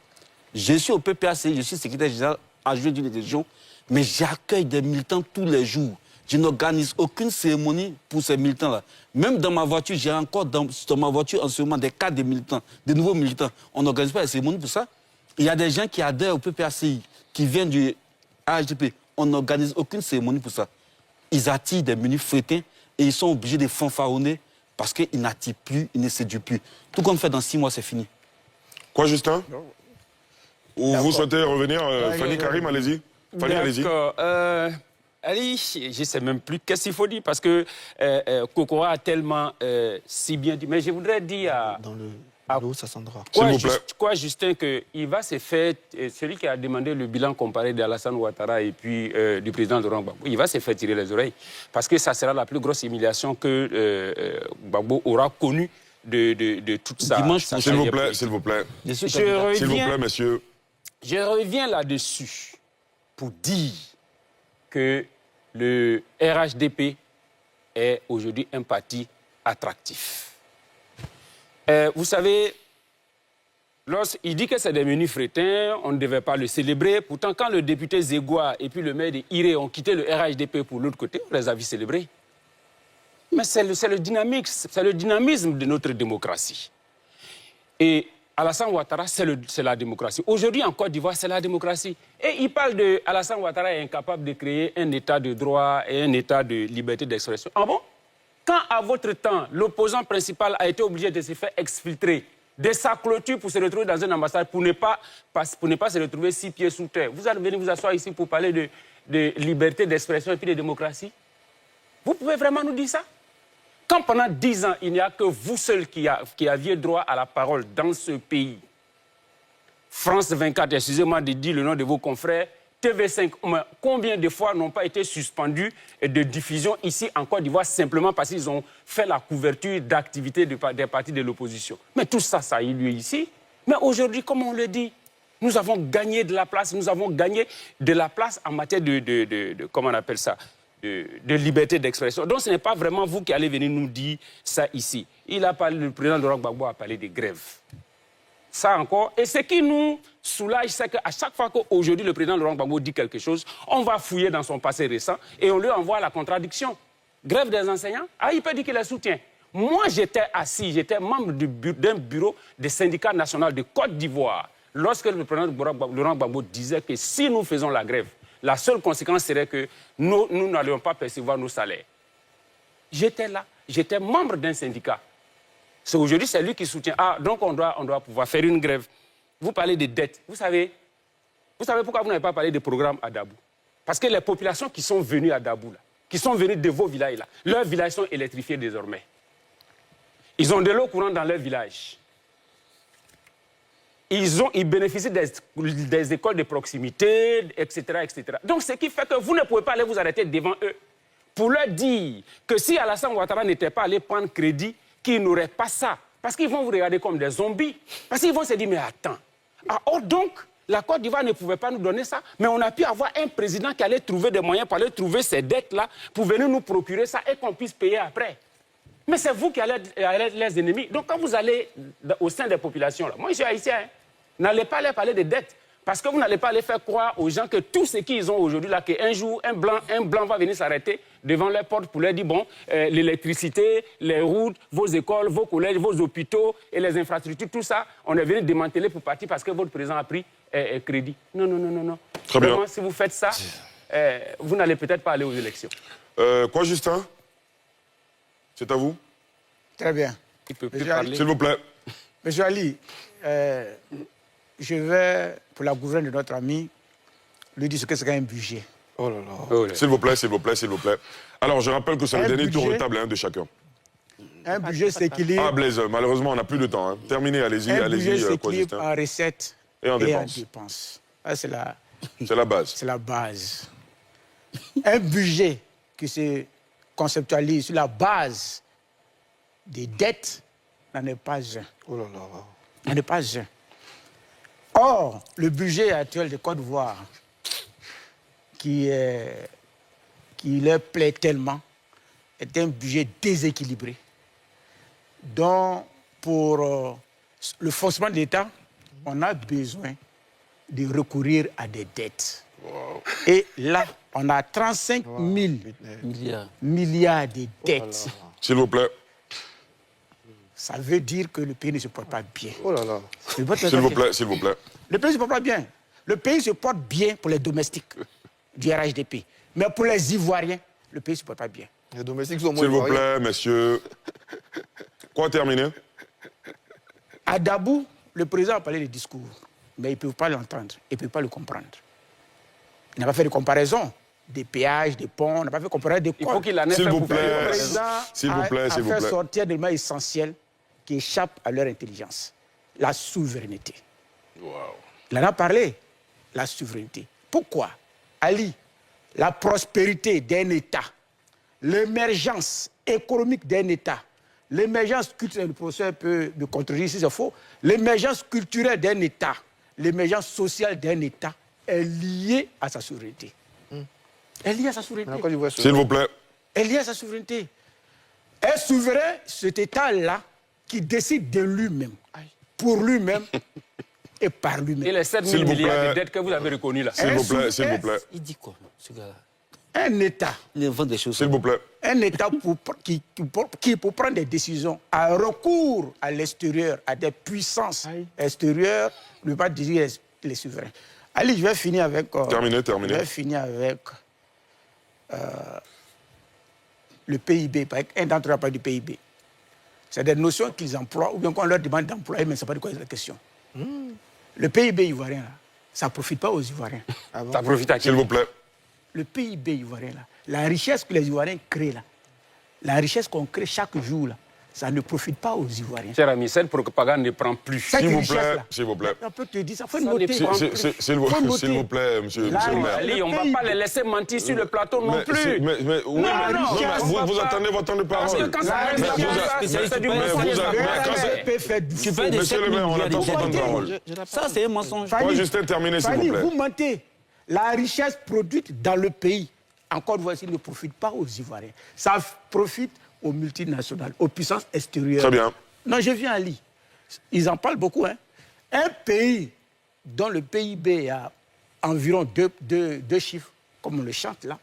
Je suis au PPACI, je suis secrétaire général adjoint d'une région, mais j'accueille des militants tous les jours. Je n'organise aucune cérémonie pour ces militants-là. Même dans ma voiture, j'ai encore dans ma voiture en ce moment des cas de militants, de nouveaux militants. On n'organise pas des cérémonies pour ça. Il y a des gens qui adhèrent au PPACI, qui viennent du AHDP. On n'organise aucune cérémonie pour ça. Ils attirent des menus fouettés et ils sont obligés de fanfaronner parce qu'ils n'attirent plus, ils ne séduisent plus. Tout qu'on fait dans 6 mois, c'est fini. Quoi, Justin? Ou vous souhaitez revenir Fanny Karim, allez-y. Fanny, allez-y. Allez, je ne sais même plus qu'est-ce qu'il faut dire parce que Kokora a tellement si bien dit. Mais je voudrais dire à... Quoi, Justin, qu'il va se faire, celui qui a demandé le bilan comparé d'Alassane Ouattara et puis du président Laurent Gbagbo, il va se faire tirer les oreilles. Parce que ça sera la plus grosse humiliation que Gbagbo aura connue de toute sa... S'il vous plaît, s'il vous plaît. S'il vous plaît, messieurs. Je reviens là-dessus pour dire que le RHDP est aujourd'hui un parti attractif. Vous savez, lorsqu'il dit que c'est des menus frétins, on ne devait pas le célébrer. Pourtant, quand le député Zegua et puis le maire de Iré ont quitté le RHDP pour l'autre côté, on les a vus célébrer. Mais c'est le dynamisme de notre démocratie. Et Alassane Ouattara, c'est la démocratie. Aujourd'hui, en Côte d'Ivoire, c'est la démocratie. Et il parle de Alassane Ouattara est incapable de créer un état de droit et un état de liberté d'expression. Ah bon? Quand, à votre temps, l'opposant principal a été obligé de se faire exfiltrer de sa clôture pour se retrouver dans une ambassade, pour ne pas se retrouver 6 pieds sous terre, vous allez venir vous asseoir ici pour parler de liberté d'expression et puis de démocratie? Vous pouvez vraiment nous dire ça? Quand pendant 10 ans, il n'y a que vous seuls qui aviez droit à la parole dans ce pays, France 24, excusez-moi de dire le nom de vos confrères, TV5, combien de fois n'ont pas été suspendus de diffusion ici en Côte d'Ivoire simplement parce qu'ils ont fait la couverture d'activités des partis de l'opposition? Mais tout ça, ça a eu lieu ici. Mais aujourd'hui, comme on le dit, nous avons gagné de la place, nous avons gagné de la place en matière comment on appelle ça, de liberté d'expression. Donc ce n'est pas vraiment vous qui allez venir nous dire ça ici. Le président Laurent Gbagbo a parlé des grèves. Ça encore. Et ce qui nous soulage, c'est qu'à chaque fois qu'aujourd'hui le président Laurent Gbagbo dit quelque chose, on va fouiller dans son passé récent et on lui envoie la contradiction. Grève des enseignants, il peut dire qu'il les soutient. Moi, j'étais assis, j'étais membre d'un bureau des syndicats nationaux de Côte d'Ivoire lorsque le président Laurent Gbagbo disait que si nous faisons la grève, la seule conséquence serait que nous n'allions pas percevoir nos salaires. J'étais là, j'étais membre d'un syndicat. Aujourd'hui, c'est lui qui soutient. Donc on doit pouvoir faire une grève. Vous parlez de dettes. Vous savez pourquoi vous n'avez pas parlé de programme à Dabou? Parce que les populations qui sont venues à Dabou, là, qui sont venus de vos villages-là. Leurs villages sont électrifiés désormais. Ils ont de l'eau courante dans leur village. Ils bénéficient des écoles de proximité, etc., etc. Donc, ce qui fait que vous ne pouvez pas aller vous arrêter devant eux pour leur dire que si Alassane Ouattara n'était pas allé prendre crédit, qu'ils n'auraient pas ça. Parce qu'ils vont vous regarder comme des zombies. Parce qu'ils vont se dire, mais attends. Or donc, la Côte d'Ivoire ne pouvait pas nous donner ça, mais on a pu avoir un président qui allait trouver des moyens pour aller trouver ces dettes-là, pour venir nous procurer ça et qu'on puisse payer après. Mais c'est vous qui allez être les ennemis. Donc quand vous allez au sein des populations, là, moi je suis haïtien, hein, n'allez pas aller parler de dettes. Parce que vous n'allez pas aller faire croire aux gens que tout ce qu'ils ont aujourd'hui, là, qu'un jour, un blanc va venir s'arrêter devant leur porte pour leur dire, bon, l'électricité, les routes, vos écoles, vos collèges, vos hôpitaux et les infrastructures, tout ça, on est venu démanteler pour partir parce que votre président a pris crédit. Non, non, non, non, non. Très Vraiment, bien. si vous faites ça, vous n'allez peut-être pas aller aux élections. Quoi, Justin? C'est à vous? Très bien. Il peut plus parler. S'il vous plaît. Monsieur Ali, je vais, pour la gouverne de notre ami, lui dire ce que c'est qu'un budget. Oh là là. S'il vous plaît, s'il vous plaît, s'il vous plaît. Alors, je rappelle que c'est le dernier tour de budget. table hein, de chacun. Un budget s'équilibre. Ah, Blaise, malheureusement, on n'a plus de temps. Hein. Terminez, allez-y, Un allez-y, budget quoi, s'équilibre Justin? en recettes Et en et en dépenses. dépenses. Ça, c'est la... C'est la base. C'est la base. Un budget qui se conceptualise sur la base des dettes n'en est pas un. Oh là là. N'en est pas un. Or, le budget actuel de Côte d'Ivoire, qui leur plaît tellement, est un budget déséquilibré, dont pour le fonctionnement de l'État, on a besoin de recourir à des dettes. Wow. Et là, on a 35 000 milliards de dettes. S'il vous plaît. Ça veut dire que le pays ne se porte pas bien. Oh là là. S'il vous plaît, s'il vous plaît. Le pays ne se porte pas bien. Le pays se porte bien pour les domestiques du RHDP. Mais pour les Ivoiriens, le pays ne se porte pas bien. Les domestiques sont moins S'il vous ivoiriens. plaît, messieurs. Quoi terminer? À Dabou, le président a parlé de discours, mais ils ne peuvent pas l'entendre, ils ne peuvent pas le comprendre. Il n'a pas fait de comparaison des péages, des ponts, on n'a pas fait de comparaison des Il faut qu'il en ait S'il fait vous pour plaît. faire. Le président S'il vous plaît, s'il vous a fait plaît. sortir des éléments essentiels qui échappent à leur intelligence. La souveraineté. Il en a parlé, la souveraineté. Pourquoi? Ali, la prospérité d'un État, l'émergence économique d'un État, l'émergence culturelle, le professeur peut me contredire si c'est faux, l'émergence culturelle d'un État, l'émergence sociale d'un État est liée à sa souveraineté. Elle est liée à sa souveraineté. S'il vous plaît. Elle est liée à sa souveraineté. Un souverain, cet État-là, qui décide de lui-même, pour lui-même et par lui-même. Et les 7 000 milliards de dettes que vous avez reconnues là. S'il vous plaît, s'il vous plaît. Il dit quoi, ce gars-là? Un État. Il invente des choses. S'il vous plaît. Un État qui, pour prendre des décisions, a recours à l'extérieur, à des puissances extérieures, ne veut pas dire les souverains. Allez, je vais finir avec... Terminé. Je vais finir avec le PIB. Un d'entre eux a parlé du PIB. C'est des notions qu'ils emploient, ou bien qu'on leur demande d'employer, mais ça ne sait pas de quoi est la question. Le PIB ivoirien, là, ça ne profite pas aux Ivoiriens. Ça profite à qui? S'il vous plaît. Le PIB ivoirien, là, la richesse que les Ivoiriens créent, là, la richesse qu'on crée chaque jour, là, ça ne profite pas aux Ivoiriens. Cher ami, cette propagande ne prend plus. S'il vous plaît, s'il vous plaît. On peut te dire ça, il faut noter. S'il vous plaît, monsieur le maire. Ali, on ne va pas les laisser mentir sur le plateau non plus. Vous attendez votre temps de parole. Parce que quand ça arrive, c'est du mensonge. Monsieur le maire, on attend son temps de parole. Ça, c'est un mensonge. Moi, Justin, terminez, s'il vous plaît. Vous mentez. La richesse produite dans le pays, encore une fois, ne profite pas aux Ivoiriens. Ça profite aux multinationales, aux puissances extérieures. Très bien. Non, je viens à Li. Ils en parlent beaucoup. Hein. Un pays dont le PIB a environ deux chiffres, comme on le chante là,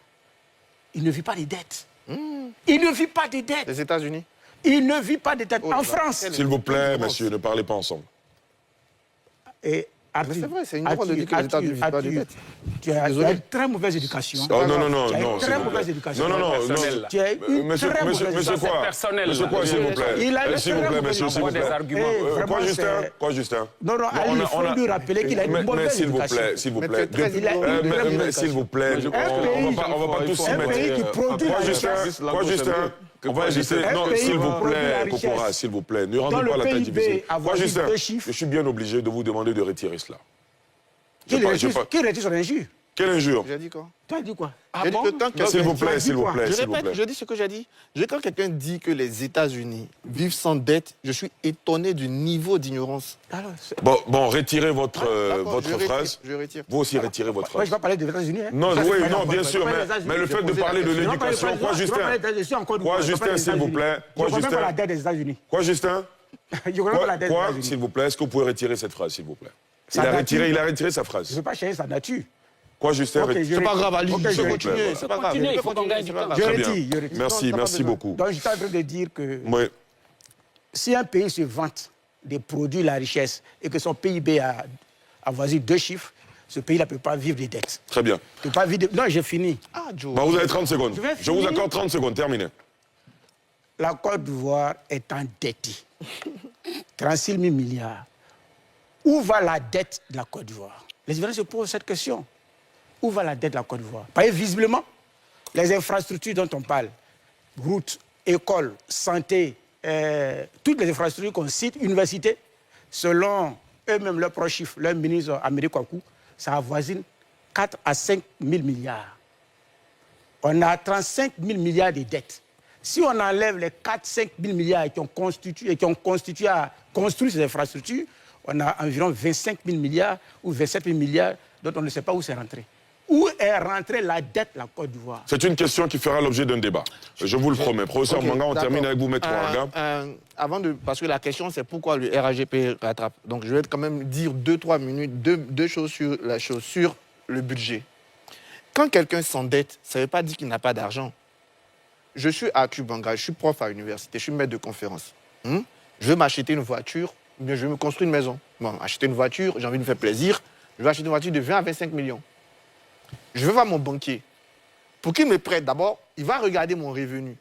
il ne vit pas des dettes. Il ne vit pas des dettes. Les États-Unis? Il ne vit pas des dettes. En France. S'il vous plaît, monsieur, ne parlez pas ensemble. Et Mais c'est vrai, c'est une honte de dire que les États ne vivent pas de dette. Tu as une très mauvaise éducation. Oh, non, Tu as non, une très mauvaise éducation. Non. Tu as une très mauvaise éducation. Monsieur quoi, s'il vous plaît? S'il vous plaît, monsieur, s'il vous plaît. Quoi, Justin? Non, Ali, il faut lui rappeler qu'il a une mauvaise éducation. S'il vous plaît. S'il vous plaît. On va pas tous s'y mettre. Un pays qui produit la richesse. Quoi, Justin? On va essayer. Non, s'il vous plaît, Pokora, s'il vous plaît, ne rendez pas la tête difficile. Moi, Justin, je suis bien obligé de vous demander de retirer cela. Qui retire son injure? Quelle injure? J'ai dit quoi? Tu as dit quoi? S'il vous plaît, s'il vous plaît. Je répète, je dis ce que j'ai dit. Quand quelqu'un dit que les États-Unis vivent sans dette, je suis étonné du niveau d'ignorance. Bon, retirez votre phrase. Je retire. Vous aussi, retirez votre phrase. Je ne vais pas parler des États-Unis. Non, bien sûr, mais le fait de parler de l'éducation, quoi, Justin, s'il vous plaît. Quoi, Justin? Je ne connais pas la dette des États-Unis. Quoi, Justin? Je connais pas la dette des États-Unis. S'il vous plaît, est-ce que vous pouvez retirer cette phrase, s'il vous plaît? Il a retiré sa phrase. Je ne veux pas changer sa nature. Quoi, Justin? C'est pas grave, Ali. Je vais continuer. C'est pas grave. Il faut qu'on gagne du temps. Je retire. Merci beaucoup. Donc, je suis en train de dire que si un pays se vante des produits, la richesse, et que son PIB a avoisiné 2 chiffres, ce pays-là ne peut pas vivre des dettes. Très bien. Peut pas vivre Non, j'ai fini. Vous avez 30 secondes. Je vous accorde 30 secondes. Terminé. La Côte d'Ivoire est endettée. 36 000 milliards. Où va la dette de la Côte d'Ivoire? Les Ivoiriens se posent cette question. Où va la dette de la Côte d'Ivoire? Parce que visiblement, les infrastructures dont on parle, routes, écoles, santé, toutes les infrastructures qu'on cite, universités, selon eux-mêmes leurs proches chiffres, leur ministre Amélie Kouakou, ça avoisine 4 à 5 000 milliards. On a 35 000 milliards de dettes. Si on enlève les 4-5 000 milliards qui ont construit ces infrastructures, on a environ 25 000 milliards ou 27 000 milliards dont on ne sait pas où c'est rentré. Où est rentrée la dette de la Côte d'Ivoire? C'est une question qui fera l'objet d'un débat. Je vous le promets. Professeur Manga, on termine avec vous, Maître Ouattara. Parce que la question, c'est pourquoi le RAGP rattrape. Donc, je vais quand même dire 2-3 minutes, deux choses sur le budget. Quand quelqu'un s'endette, ça ne veut pas dire qu'il n'a pas d'argent. Je suis à Cubanga, je suis prof à l'université, je suis maître de conférence. Je veux m'acheter une voiture, bien je veux me construire une maison. Bon, acheter une voiture, j'ai envie de me faire plaisir. Je vais acheter une voiture de 20 à 25 millions. Je vais voir mon banquier. Pour qu'il me prête, d'abord, il va regarder mon revenu.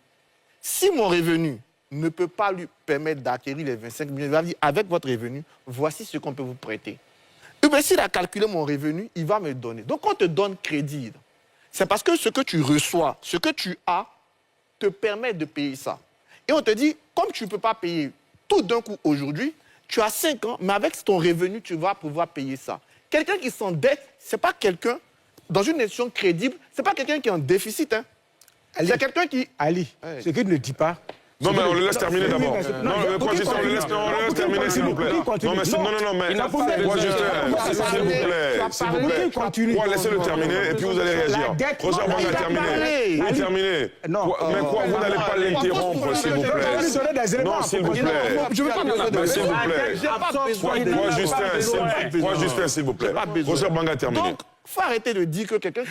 Si mon revenu ne peut pas lui permettre d'acquérir les 25 millions, il va dire, avec votre revenu, voici ce qu'on peut vous prêter. Et bien, s'il a calculé mon revenu, il va me donner. Donc, on te donne crédit. C'est parce que ce que tu reçois, ce que tu as, te permet de payer ça. Et on te dit, comme tu ne peux pas payer tout d'un coup aujourd'hui, tu as 5 ans, mais avec ton revenu, tu vas pouvoir payer ça. Quelqu'un qui s'endette, ce n'est pas quelqu'un, dans une nation crédible, ce n'est pas quelqu'un qui est en déficit. Hein. C'est quelqu'un qui... Ali, ce qu'il ne dit pas... Non, mais on le laisse terminer d'abord. Non, mais quoi, Justin, on le laisse terminer, s'il vous plaît. Non, mais quoi, Justin, s'il vous plaît. Quoi, laissez-le terminer, et puis vous allez réagir. Professeur Banga, terminé. Oui, terminé. Mais quoi, vous n'allez pas l'interrompre, s'il vous plaît. Non, s'il vous plaît. Je ne veux pas me donner. S'il vous plaît. Quoi, Justin, s'il vous plaît. Professeur Banga, terminé. Donc, il faut arrêter de dire que quelqu'un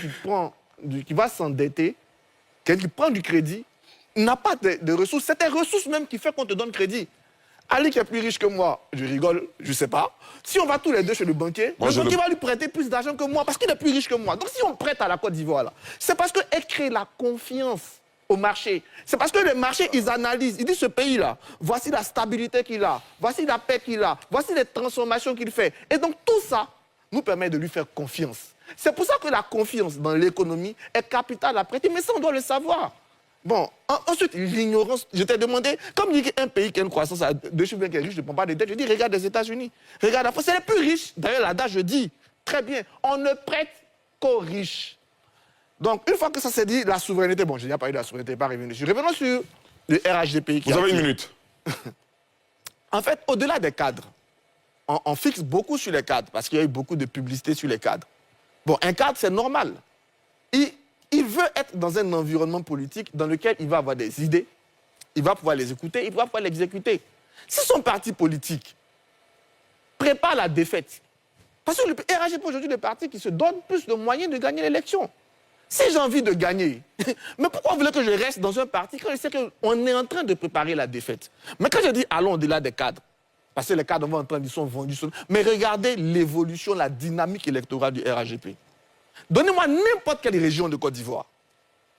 qui va s'endetter, quelqu'un qui prend du crédit, n'a pas de ressources. C'est tes ressources même qui fait qu'on te donne crédit. Ali qui est plus riche que moi, je rigole, je ne sais pas. Si on va tous les deux chez le banquier, le banquier va lui prêter plus d'argent que moi parce qu'il est plus riche que moi. Donc si on prête à la Côte d'Ivoire, c'est parce qu'elle crée la confiance au marché. C'est parce que les marchés, ils analysent, ils disent ce pays-là, voici la stabilité qu'il a, voici la paix qu'il a, voici les transformations qu'il fait. Et donc tout ça nous permet de lui faire confiance. C'est pour ça que la confiance dans l'économie est capitale à prêter, mais ça on doit le savoir. Bon, ensuite, l'ignorance, je t'ai demandé, comme il dit qu'un pays qui a une croissance de chiffres bien qui est riche ne prend pas de dette, je dis, regarde les États-Unis, regarde la France, c'est les plus riches. D'ailleurs, là-dedans, je dis, très bien, on ne prête qu'aux riches. Donc, une fois que ça s'est dit, la souveraineté, bon, je n'ai pas parlé de la souveraineté, pas revenu dessus. Revenons sur le RHDPI. Vous avez une minute. En fait, au-delà des cadres, on fixe beaucoup sur les cadres, parce qu'il y a eu beaucoup de publicité sur les cadres. Bon, un cadre, c'est normal. Il veut être dans un environnement politique dans lequel il va avoir des idées, il va pouvoir les écouter, il va pouvoir les exécuter. Si son parti politique prépare la défaite, parce que le RHDP aujourd'hui est le parti qui se donne plus de moyens de gagner l'élection. Si j'ai envie de gagner, mais pourquoi vous voulez que je reste dans un parti quand je sais qu'on est en train de préparer la défaite? Mais quand je dis allons au-delà des cadres, Parce que les cadres vont entendre, ils sont vendus. Mais regardez l'évolution, la dynamique électorale du RHDP. Donnez-moi n'importe quelle région de Côte d'Ivoire.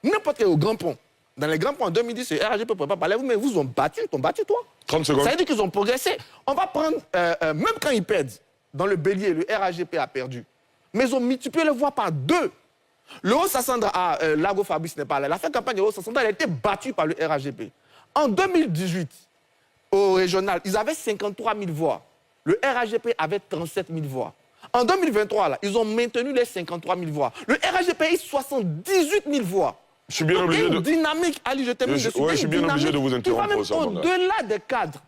N'importe quel au Grand Pont. Dans les Grands Ponts, en 2010, le RHDP ne peut pas parler, mais vous ont battu, ils t'ont battu, toi. 30 secondes. Ça veut dire qu'ils ont progressé. On va prendre, même quand ils perdent, dans le bélier, le RHDP a perdu. Mais ils ont multiplié les voix par 2. Le Haut-Sassandra à Lago Fabrice n'est pas là. La fin de campagne de Haut-Sassandra, elle a été battue par le RHDP. En 2018, au régional, ils avaient 53 000 voix. Le RHDP avait 37 000 voix. En 2023, là, ils ont maintenu les 53 000 voix. Le RHDP a eu 78 000 voix. Je suis bien obligé de... dynamique, Ali, je termine dessus. Je suis bien obligé de vous interrompre. Qui va même au-delà des cadres.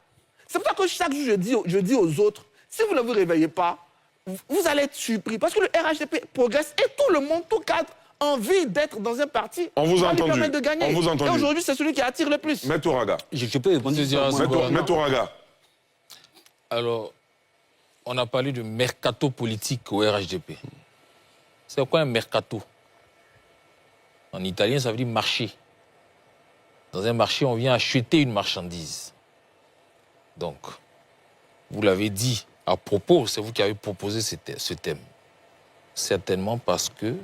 C'est pour ça que chaque jour, je dis aux autres, si vous ne vous réveillez pas, vous allez être surpris. Parce que le RHDP progresse et tout le monde, tout cadre, a envie d'être dans un parti. On vous a entendu. Lui permet de gagner. On vous a entendu. Et aujourd'hui, c'est celui qui attire le plus. Maître Touraga. Je peux répondre. Maître Touraga. Alors, on a parlé de mercato politique au RHDP. C'est quoi un mercato? En italien, ça veut dire marché. Dans un marché, on vient acheter une marchandise. Donc, vous l'avez dit à propos, c'est vous qui avez proposé ce thème. Certainement parce que,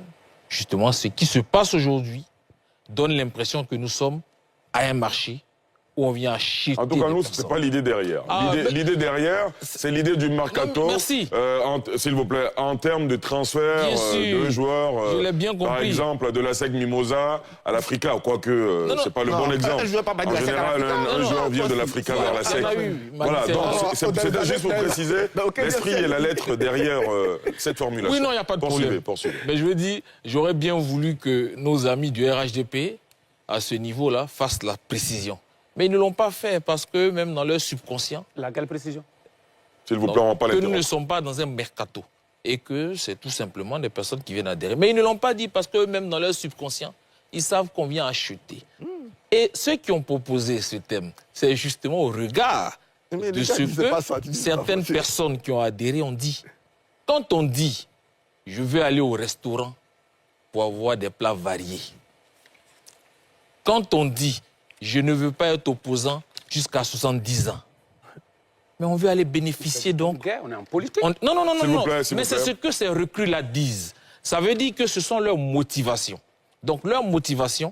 justement, ce qui se passe aujourd'hui donne l'impression que nous sommes à un marché où on vient acheter. En tout cas, nous, ce n'est pas l'idée derrière. L'idée derrière, c'est l'idée du mercato. Merci. S'il vous plaît, en termes de transfert de joueurs, je l'ai bien compris. Par exemple, de la SEC Mimosa à l'Africa, quoique ce n'est pas le bon exemple. En général, un joueur vient de l'Africa vers la SEC. Voilà, donc c'était juste pour préciser l'esprit et la lettre derrière cette formulation. Oui, non, il n'y a pas de problème. Poursuivez. Mais je veux dire, j'aurais bien voulu que nos amis du RHDP, à ce niveau-là, fassent la précision. Mais ils ne l'ont pas fait parce que même dans leur subconscient... Laquelle précision? S'il vous plaît, on va pas que nous ne sommes pas dans un mercato et que c'est tout simplement des personnes qui viennent adhérer. Mais ils ne l'ont pas dit parce que même dans leur subconscient, ils savent qu'on vient acheter. Et ceux qui ont proposé ce thème, c'est justement au regard de ce que certaines personnes qui ont adhéré ont dit. Quand on dit « je veux aller au restaurant pour avoir des plats variés », quand on dit « je ne veux pas être opposant jusqu'à 70 ans », mais on veut aller bénéficier donc... On est en politique. Non. Mais c'est ce que ces recrues-là disent. Ça veut dire que ce sont leurs motivations. Donc leurs motivations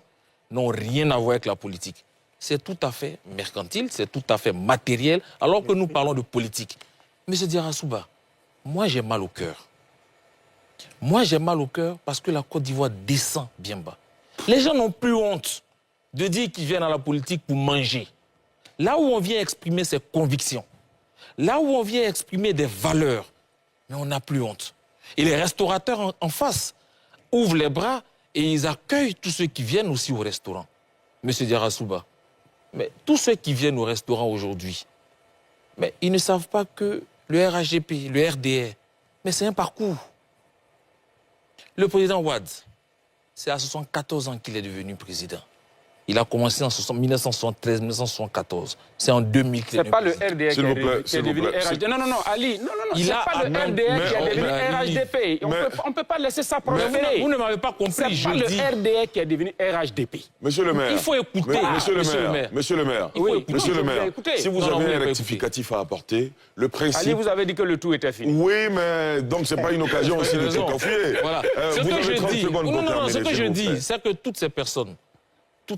n'ont rien à voir avec la politique. C'est tout à fait mercantile, c'est tout à fait matériel, alors que nous parlons de politique. Monsieur Diarra-Souba, moi j'ai mal au cœur. Moi j'ai mal au cœur parce que la Côte d'Ivoire descend bien bas. Les gens n'ont plus honte de dire qu'ils viennent à la politique pour manger. Là où on vient exprimer ses convictions, là où on vient exprimer des valeurs, mais on n'a plus honte. Et les restaurateurs en face ouvrent les bras et ils accueillent tous ceux qui viennent aussi au restaurant. Monsieur Diarra-Souba, mais tous ceux qui viennent au restaurant aujourd'hui, mais ils ne savent pas que le RHDP, le RDR, mais c'est un parcours. Le président Ouad, c'est à 74 ans qu'il est devenu président. Il a commencé en 1973-1974. C'est en 2000 qu'il est devenu président. C'est pas le RDR qui est devenu RHDP. Non, Ali. Non, c'est pas le RDR qui est devenu RHDP. On ne peut pas laisser ça prospérer. Vous ne m'avez pas compris, c'est pas le RDR qui est devenu RHDP. Monsieur le maire. Il faut écouter. Monsieur le maire. Monsieur le maire. Si vous avez un rectificatif à apporter, le principe... Ali, vous avez dit que le tout était fini. Oui, mais donc ce n'est pas une occasion aussi de se confier. Voilà. Ce que je dis, c'est que toutes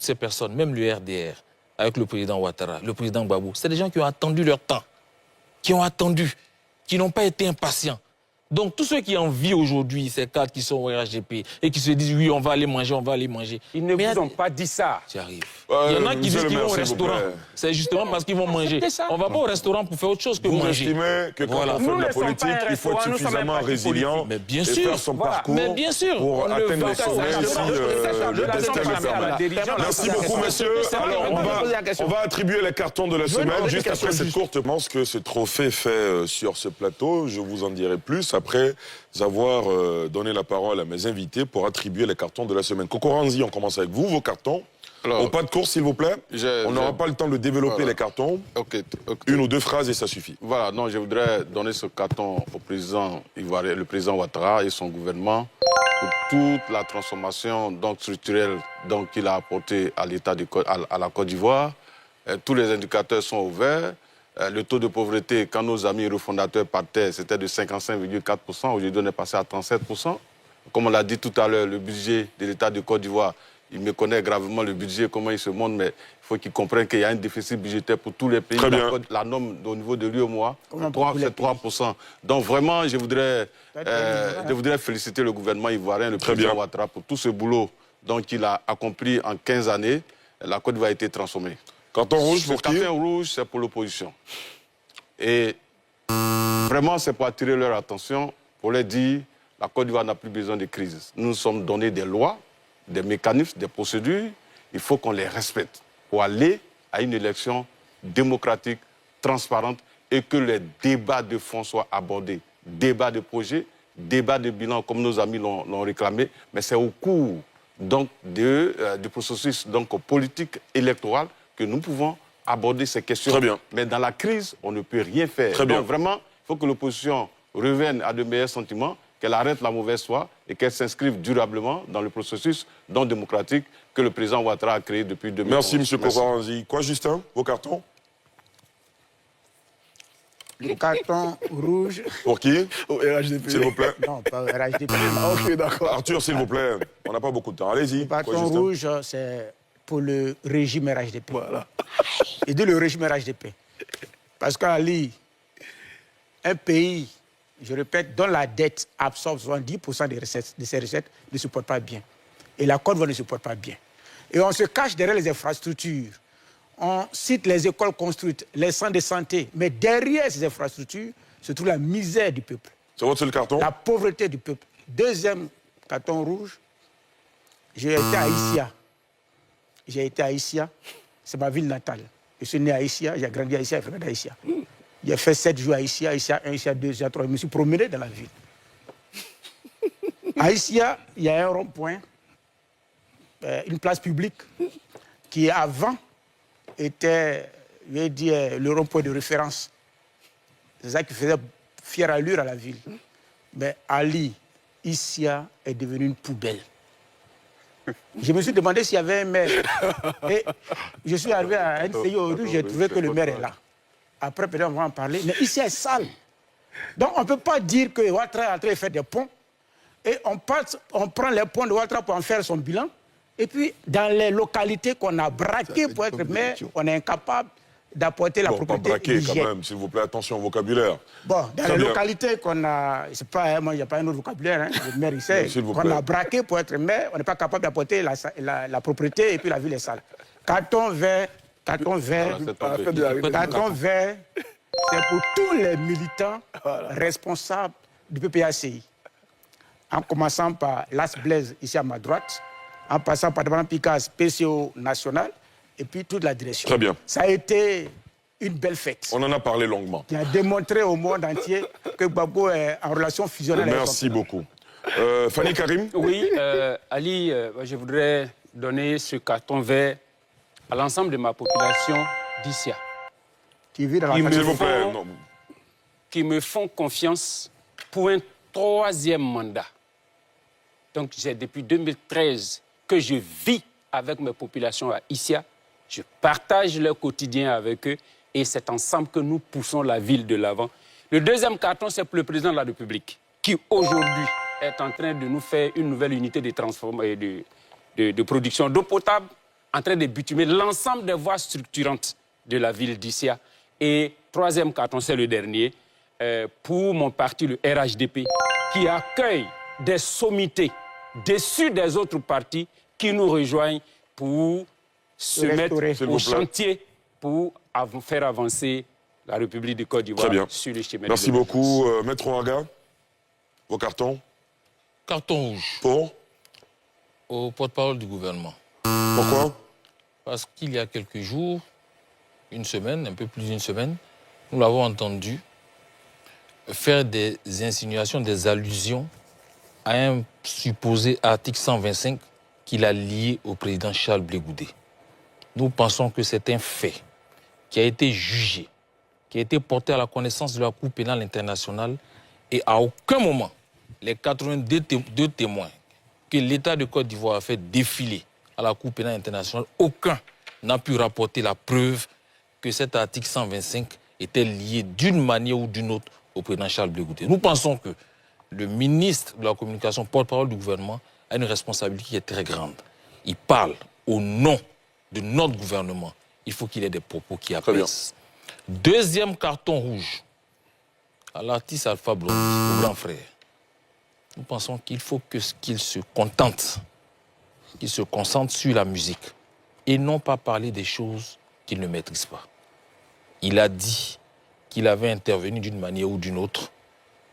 ces personnes, même le RDR, avec le président Ouattara, le président Gbagbo, c'est des gens qui ont attendu leur temps, qui n'ont pas été impatients. Donc tous ceux qui envient aujourd'hui ces cadres qui sont au RHDP et qui se disent oui, on va aller manger. Ils ne vous ont pas dit ça. J'y arrive. Il y en a qui disent qu'ils vont au restaurant. C'est justement parce qu'ils vont manger. On ne va pas au restaurant pour faire autre chose que manger. Vous estimez que quand on fait de la politique, il faut être suffisamment résilient et faire son parcours pour atteindre les sommets si le destin le permet. Merci beaucoup, messieurs. Alors, on va attribuer les cartons de la semaine juste après cette courte. Je pense que ce trophée fait sur ce plateau. Je vous en dirai plus après avoir donné la parole à mes invités pour attribuer les cartons de la semaine. Coco Ranzi, on commence avec vous, vos cartons. Alors, au pas de course, s'il vous plaît. On n'aura pas le temps de développer les cartons. Une ou deux phrases et ça suffit. Voilà, non, je voudrais donner ce carton au président ivoirien, le président Ouattara et son gouvernement pour toute la transformation structurelle qu'il a apportée à l'État à la Côte d'Ivoire. Tous les indicateurs sont ouverts. le taux de pauvreté, quand nos amis refondateurs partaient, c'était de 55,4%. Aujourd'hui, on est passé à 37%. Comme on l'a dit tout à l'heure, le budget de l'État de Côte d'Ivoire, il me connaît gravement le budget, comment il se monte, mais il faut qu'il comprenne qu'il y a un déficit budgétaire pour tous les pays. Très bien. La norme au niveau de l'UEMOA, c'est 3%. Donc vraiment, je voudrais féliciter le gouvernement ivoirien, le président Ouattara, pour tout ce boulot qu'il a accompli en 15 années. La Côte d'Ivoire a été transformée. Carton rouge pour qui? Le carton rouge, c'est pour l'opposition. Et vraiment, c'est pour attirer leur attention, pour leur dire la Côte d'Ivoire n'a plus besoin de crise. Nous nous sommes donné des lois, des mécanismes, des procédures. Il faut qu'on les respecte pour aller à une élection démocratique, transparente et que les débats de fond soient abordés. Débats de projet, débats de bilan, comme nos amis l'ont réclamé, mais c'est au cours du processus politique électoral que nous pouvons aborder ces questions. Très bien. Mais dans la crise, on ne peut rien faire. Très bien. Donc vraiment, il faut que l'opposition revienne à de meilleurs sentiments, qu'elle arrête la mauvaise foi et qu'elle s'inscrive durablement dans le processus démocratique que le président Ouattara a créé depuis 2011. Merci, M. Kokoranzi. Quoi, Justin? Vos cartons? Le carton rouge. Pour qui? Au RHDP. S'il vous plaît. Non, pas au RHDP. Ok, d'accord. Arthur, s'il vous plaît. On n'a pas beaucoup de temps. Allez-y. Le carton rouge, c'est pour le régime RHDP. Voilà. Et de le régime RHDP. Parce qu'Ali, un pays, je répète, dont la dette absorbe 70% de ses recettes, ne se porte pas bien. Et la Côte d'Ivoire ne se porte pas bien. Et on se cache derrière les infrastructures. On cite les écoles construites, les centres de santé. Mais derrière ces infrastructures se trouve la misère du peuple. C'est votre seul carton? La pauvreté du peuple. Deuxième carton rouge, j'ai été à Issia. J'ai été à Issia, c'est ma ville natale. Je suis né à Issia, j'ai grandi à Issia, j'ai grandi à Issia. J'ai fait 7 jours à Issia, Issia 1, Issia 2, Issia 3. Je me suis promené dans la ville. À Issia, il y a un rond-point, une place publique, qui avant était, je vais dire, le rond-point de référence. C'est ça qui faisait fière allure à la ville. Mais Ali, Issia est devenu une poubelle. Je me suis demandé s'il y avait un maire. Et je suis arrivé à un pays aujourd'hui, j'ai trouvé que le maire est là. Après, peut-être on va en parler. Mais ici, c'est sale. Donc, on ne peut pas dire que Ouattara est en train de faire des ponts. Et on prend les ponts de Ouattara pour en faire son bilan. Et puis, dans les localités qu'on a braquées pour être maire, on est incapable d'apporter la propriété. Pas braquer quand même, s'il vous plaît, attention au vocabulaire. Bon, dans les localités qu'on a, c'est pas, moi, il n'y a pas un autre vocabulaire, hein, le maire, il sait, qu'on a braqué pour être maire, on n'est pas capable d'apporter la propriété et puis la ville est sale. Carton vert, c'est pour tous les militants responsables du PPACI. En commençant par Las Blaise, ici à ma droite, en passant par Devan Picasse, PCO national, et puis toute la direction. Très bien. Ça a été une belle fête. On en a parlé longuement. Qui a démontré au monde entier que Gbagbo est en relation fusionnelle. Merci beaucoup. Fanny Karim? Oui, Ali, je voudrais donner ce carton vert à l'ensemble de ma population d'Issia. Qui vit dans la S'il vous plaît. Qui me font confiance pour un 3e mandat. Donc, c'est depuis 2013 que je vis avec mes populations à Issia. Je partage leur quotidien avec eux et c'est ensemble que nous poussons la ville de l'avant. Le deuxième carton, c'est pour le président de la République qui, aujourd'hui, est en train de nous faire une nouvelle unité de production d'eau potable, en train de bitumer l'ensemble des voies structurantes de la ville d'Issia. Et troisième carton, c'est le dernier, pour mon parti, le RHDP, qui accueille des sommités déçues des autres partis qui nous rejoignent pour se mettre au chantier pour faire avancer la République de Côte d'Ivoire sur le chemin. Merci beaucoup. Maître Ouaga, vos cartons? Carton rouge. Pour? Au porte-parole du gouvernement. Pourquoi? Parce qu'il y a quelques jours, une semaine, un peu plus d'une semaine, nous l'avons entendu faire des insinuations, des allusions à un supposé article 125 qu'il a lié au président Charles Blé Goudé. Nous pensons que c'est un fait qui a été jugé, qui a été porté à la connaissance de la Cour pénale internationale et à aucun moment, les 82 témoins que l'État de Côte d'Ivoire a fait défiler à la Cour pénale internationale, aucun n'a pu rapporter la preuve que cet article 125 était lié d'une manière ou d'une autre au président Charles Blé Goudé. Nous pensons que le ministre de la Communication, porte-parole du gouvernement, a une responsabilité qui est très grande. Il parle au nom de notre gouvernement. Il faut qu'il ait des propos qui apaisent. Deuxième carton rouge à l'artiste Alpha Blondy, au grand frère. Nous pensons qu'il faut qu'il se contente, qu'il se concentre sur la musique et non pas parler des choses qu'il ne maîtrise pas. Il a dit qu'il avait intervenu d'une manière ou d'une autre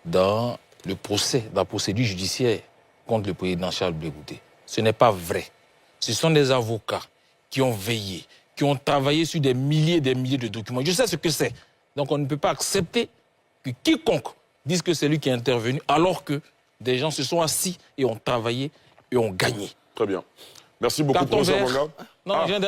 dans le procès, dans la procédure judiciaire contre le président Charles Blé Goudé. Ce n'est pas vrai. Ce sont des avocats qui ont veillé, qui ont travaillé sur des milliers et des milliers de documents. Je sais ce que c'est. Donc on ne peut pas accepter que quiconque dise que c'est lui qui est intervenu alors que des gens se sont assis et ont travaillé et ont gagné. Très bien. Merci beaucoup, professeur Bonga.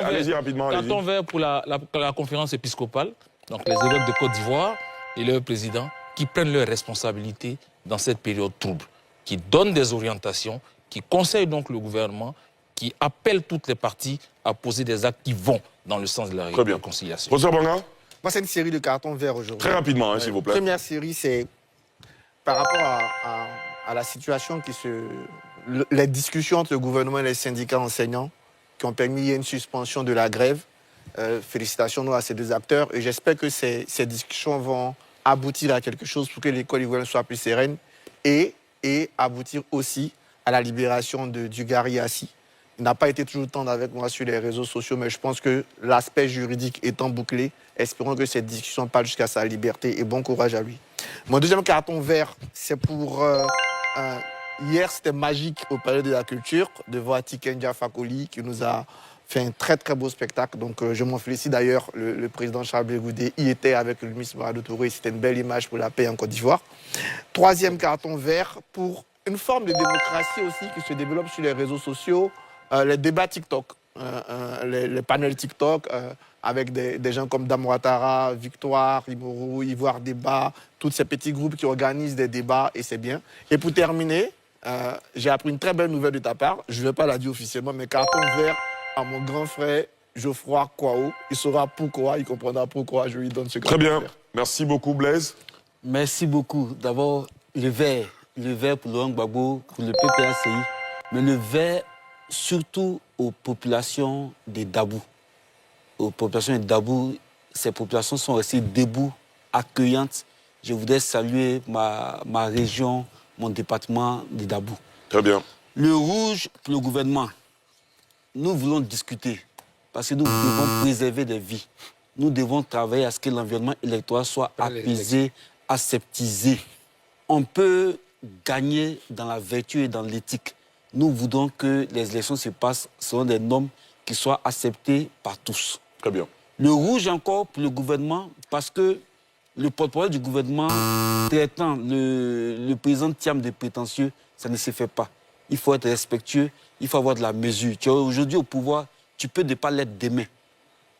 Allez-y rapidement. Carton vert pour la conférence épiscopale, donc les évêques de Côte d'Ivoire et leur président, qui prennent leurs responsabilités dans cette période trouble, qui donnent des orientations, qui conseillent donc le gouvernement, qui appellent toutes les parties à poser des actes qui vont dans le sens de la réconciliation. Professeur Bonga. Moi, c'est une série de cartons verts aujourd'hui. Très rapidement, hein, s'il vous plaît. La première série, c'est par rapport à la situation les discussions entre le gouvernement et les syndicats enseignants qui ont permis une suspension de la grève. Félicitations à ces deux acteurs. Et j'espère que ces discussions vont aboutir à quelque chose pour que l'école ivoirienne soit plus sereine et aboutir aussi à la libération de Dugarry Assi. Il n'a pas été toujours tendre avec moi sur les réseaux sociaux, mais je pense que l'aspect juridique étant bouclé, espérons que cette discussion parle jusqu'à sa liberté et bon courage à lui. Mon deuxième carton vert, c'est pour... hier, c'était magique au Palais de la Culture de voir Tikenja Fakoli qui nous a fait un très très beau spectacle. Donc je m'en félicite d'ailleurs, le président Charles Blé Goudé y était avec le ministre Maradou Touré. C'était une belle image pour la paix en Côte d'Ivoire. Troisième carton vert pour une forme de démocratie aussi qui se développe sur les réseaux sociaux, les débats TikTok, les panels TikTok avec des gens comme Dame Ouattara, Victoire, Imourou, Ivoire Débat, tous ces petits groupes qui organisent des débats et c'est bien. Et pour terminer, j'ai appris une très belle nouvelle de ta part. Je ne vais pas la dire officiellement, mais carton vert à mon grand frère Geoffroy Kwao. Il saura pourquoi, il comprendra pourquoi je lui donne ce carton vert. Très bien. Merci beaucoup, Blaise. Merci beaucoup. D'abord, le vert pour Laurent Gbagbo, pour le PPACI, mais le vert surtout aux populations des Dabou. Aux populations des Dabou, ces populations sont restées debout, accueillantes. Je voudrais saluer ma région, mon département des Dabou. Très bien. Le rouge pour le gouvernement. Nous voulons discuter parce que nous devons préserver des vies. Nous devons travailler à ce que l'environnement électoral soit apaisé, aseptisé. On peut gagner dans la vertu et dans l'éthique. Nous voudrons que les élections se passent selon des normes qui soient acceptées par tous. Très bien. Le rouge encore pour le gouvernement parce que le porte-parole du gouvernement traitant le président Thiam de prétentieux, ça ne se fait pas. Il faut être respectueux, il faut avoir de la mesure. Tu es aujourd'hui au pouvoir, tu peux ne pas l'être demain.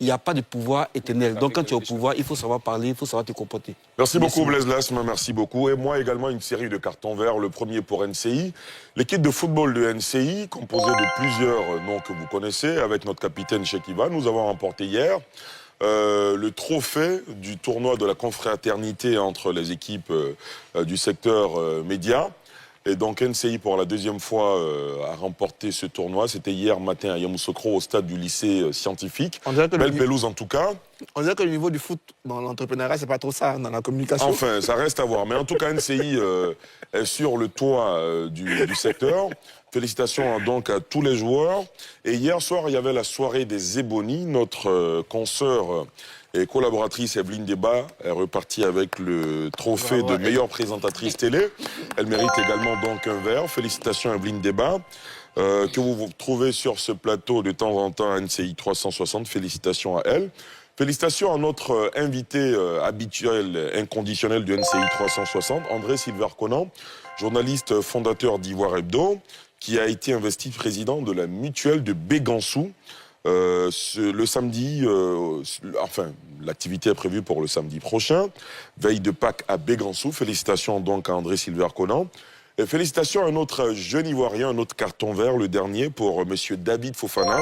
Il n'y a pas de pouvoir éternel. Donc quand tu es au pouvoir, il faut savoir parler, il faut savoir te comporter. Merci beaucoup Blaise Lasme, merci beaucoup. Et moi également une série de cartons verts, le premier pour NCI. L'équipe de football de NCI, composée de plusieurs noms que vous connaissez, avec notre capitaine Chekiva, nous avons remporté hier le trophée du tournoi de la confraternité entre les équipes du secteur média. Et donc NCI, pour la deuxième fois, a remporté ce tournoi. C'était hier matin à Yamoussoukro, au stade du lycée scientifique. Belle pelouse en tout cas. On dirait que le niveau du foot dans l'entrepreneuriat, c'est pas trop ça, dans la communication. Enfin, ça reste à voir. Mais en tout cas, NCI est sur le toit du secteur. Félicitations donc à tous les joueurs. Et hier soir, il y avait la soirée des Ébonies. Notre consoeur et collaboratrice Evelyne Débat est repartie avec le trophée de meilleure présentatrice télé. Elle mérite également donc un verre. Félicitations Evelyne Débat, que vous trouvez sur ce plateau de temps en temps à NCI 360. Félicitations à elle. Félicitations à notre invité habituel, inconditionnel du NCI 360, André Silver Conan, journaliste fondateur d'Ivoire Hebdo, qui a été investi président de la mutuelle de Bégansou. Le samedi, enfin, l'activité est prévue pour le samedi prochain, veille de Pâques à Bégansou. Félicitations donc à André Silver Conan. Et félicitations à un autre jeune Ivoirien, un autre carton vert, le dernier, pour monsieur David Fofana,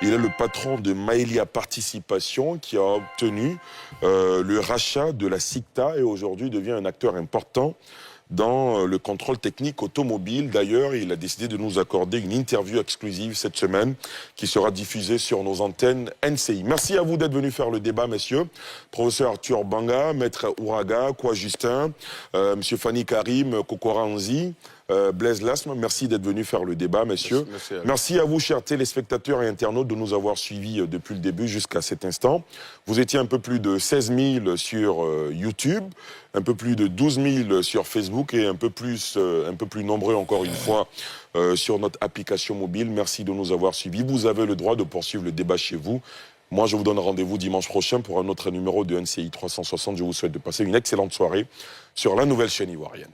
Il est le patron de Maëlia Participation qui a obtenu le rachat de la SICTA et aujourd'hui devient un acteur important dans le contrôle technique automobile. D'ailleurs, il a décidé de nous accorder une interview exclusive cette semaine qui sera diffusée sur nos antennes NCI. Merci à vous d'être venus faire le débat, messieurs. Professeur Arthur Banga, Maître Ouraga, Kwa Justin, Monsieur Fanny Karim, Kokora Anzi, Blaise Lasme, merci d'être venus faire le débat, messieurs. Merci à vous, chers téléspectateurs et internautes, de nous avoir suivis depuis le début jusqu'à cet instant. Vous étiez un peu plus de 16 000 sur YouTube, un peu plus de 12 000 sur Facebook et un peu plus nombreux encore une fois sur notre application mobile. Merci de nous avoir suivis. Vous avez le droit de poursuivre le débat chez vous. Moi, je vous donne rendez-vous dimanche prochain pour un autre numéro de NCI 360. Je vous souhaite de passer une excellente soirée sur la nouvelle chaîne ivoirienne.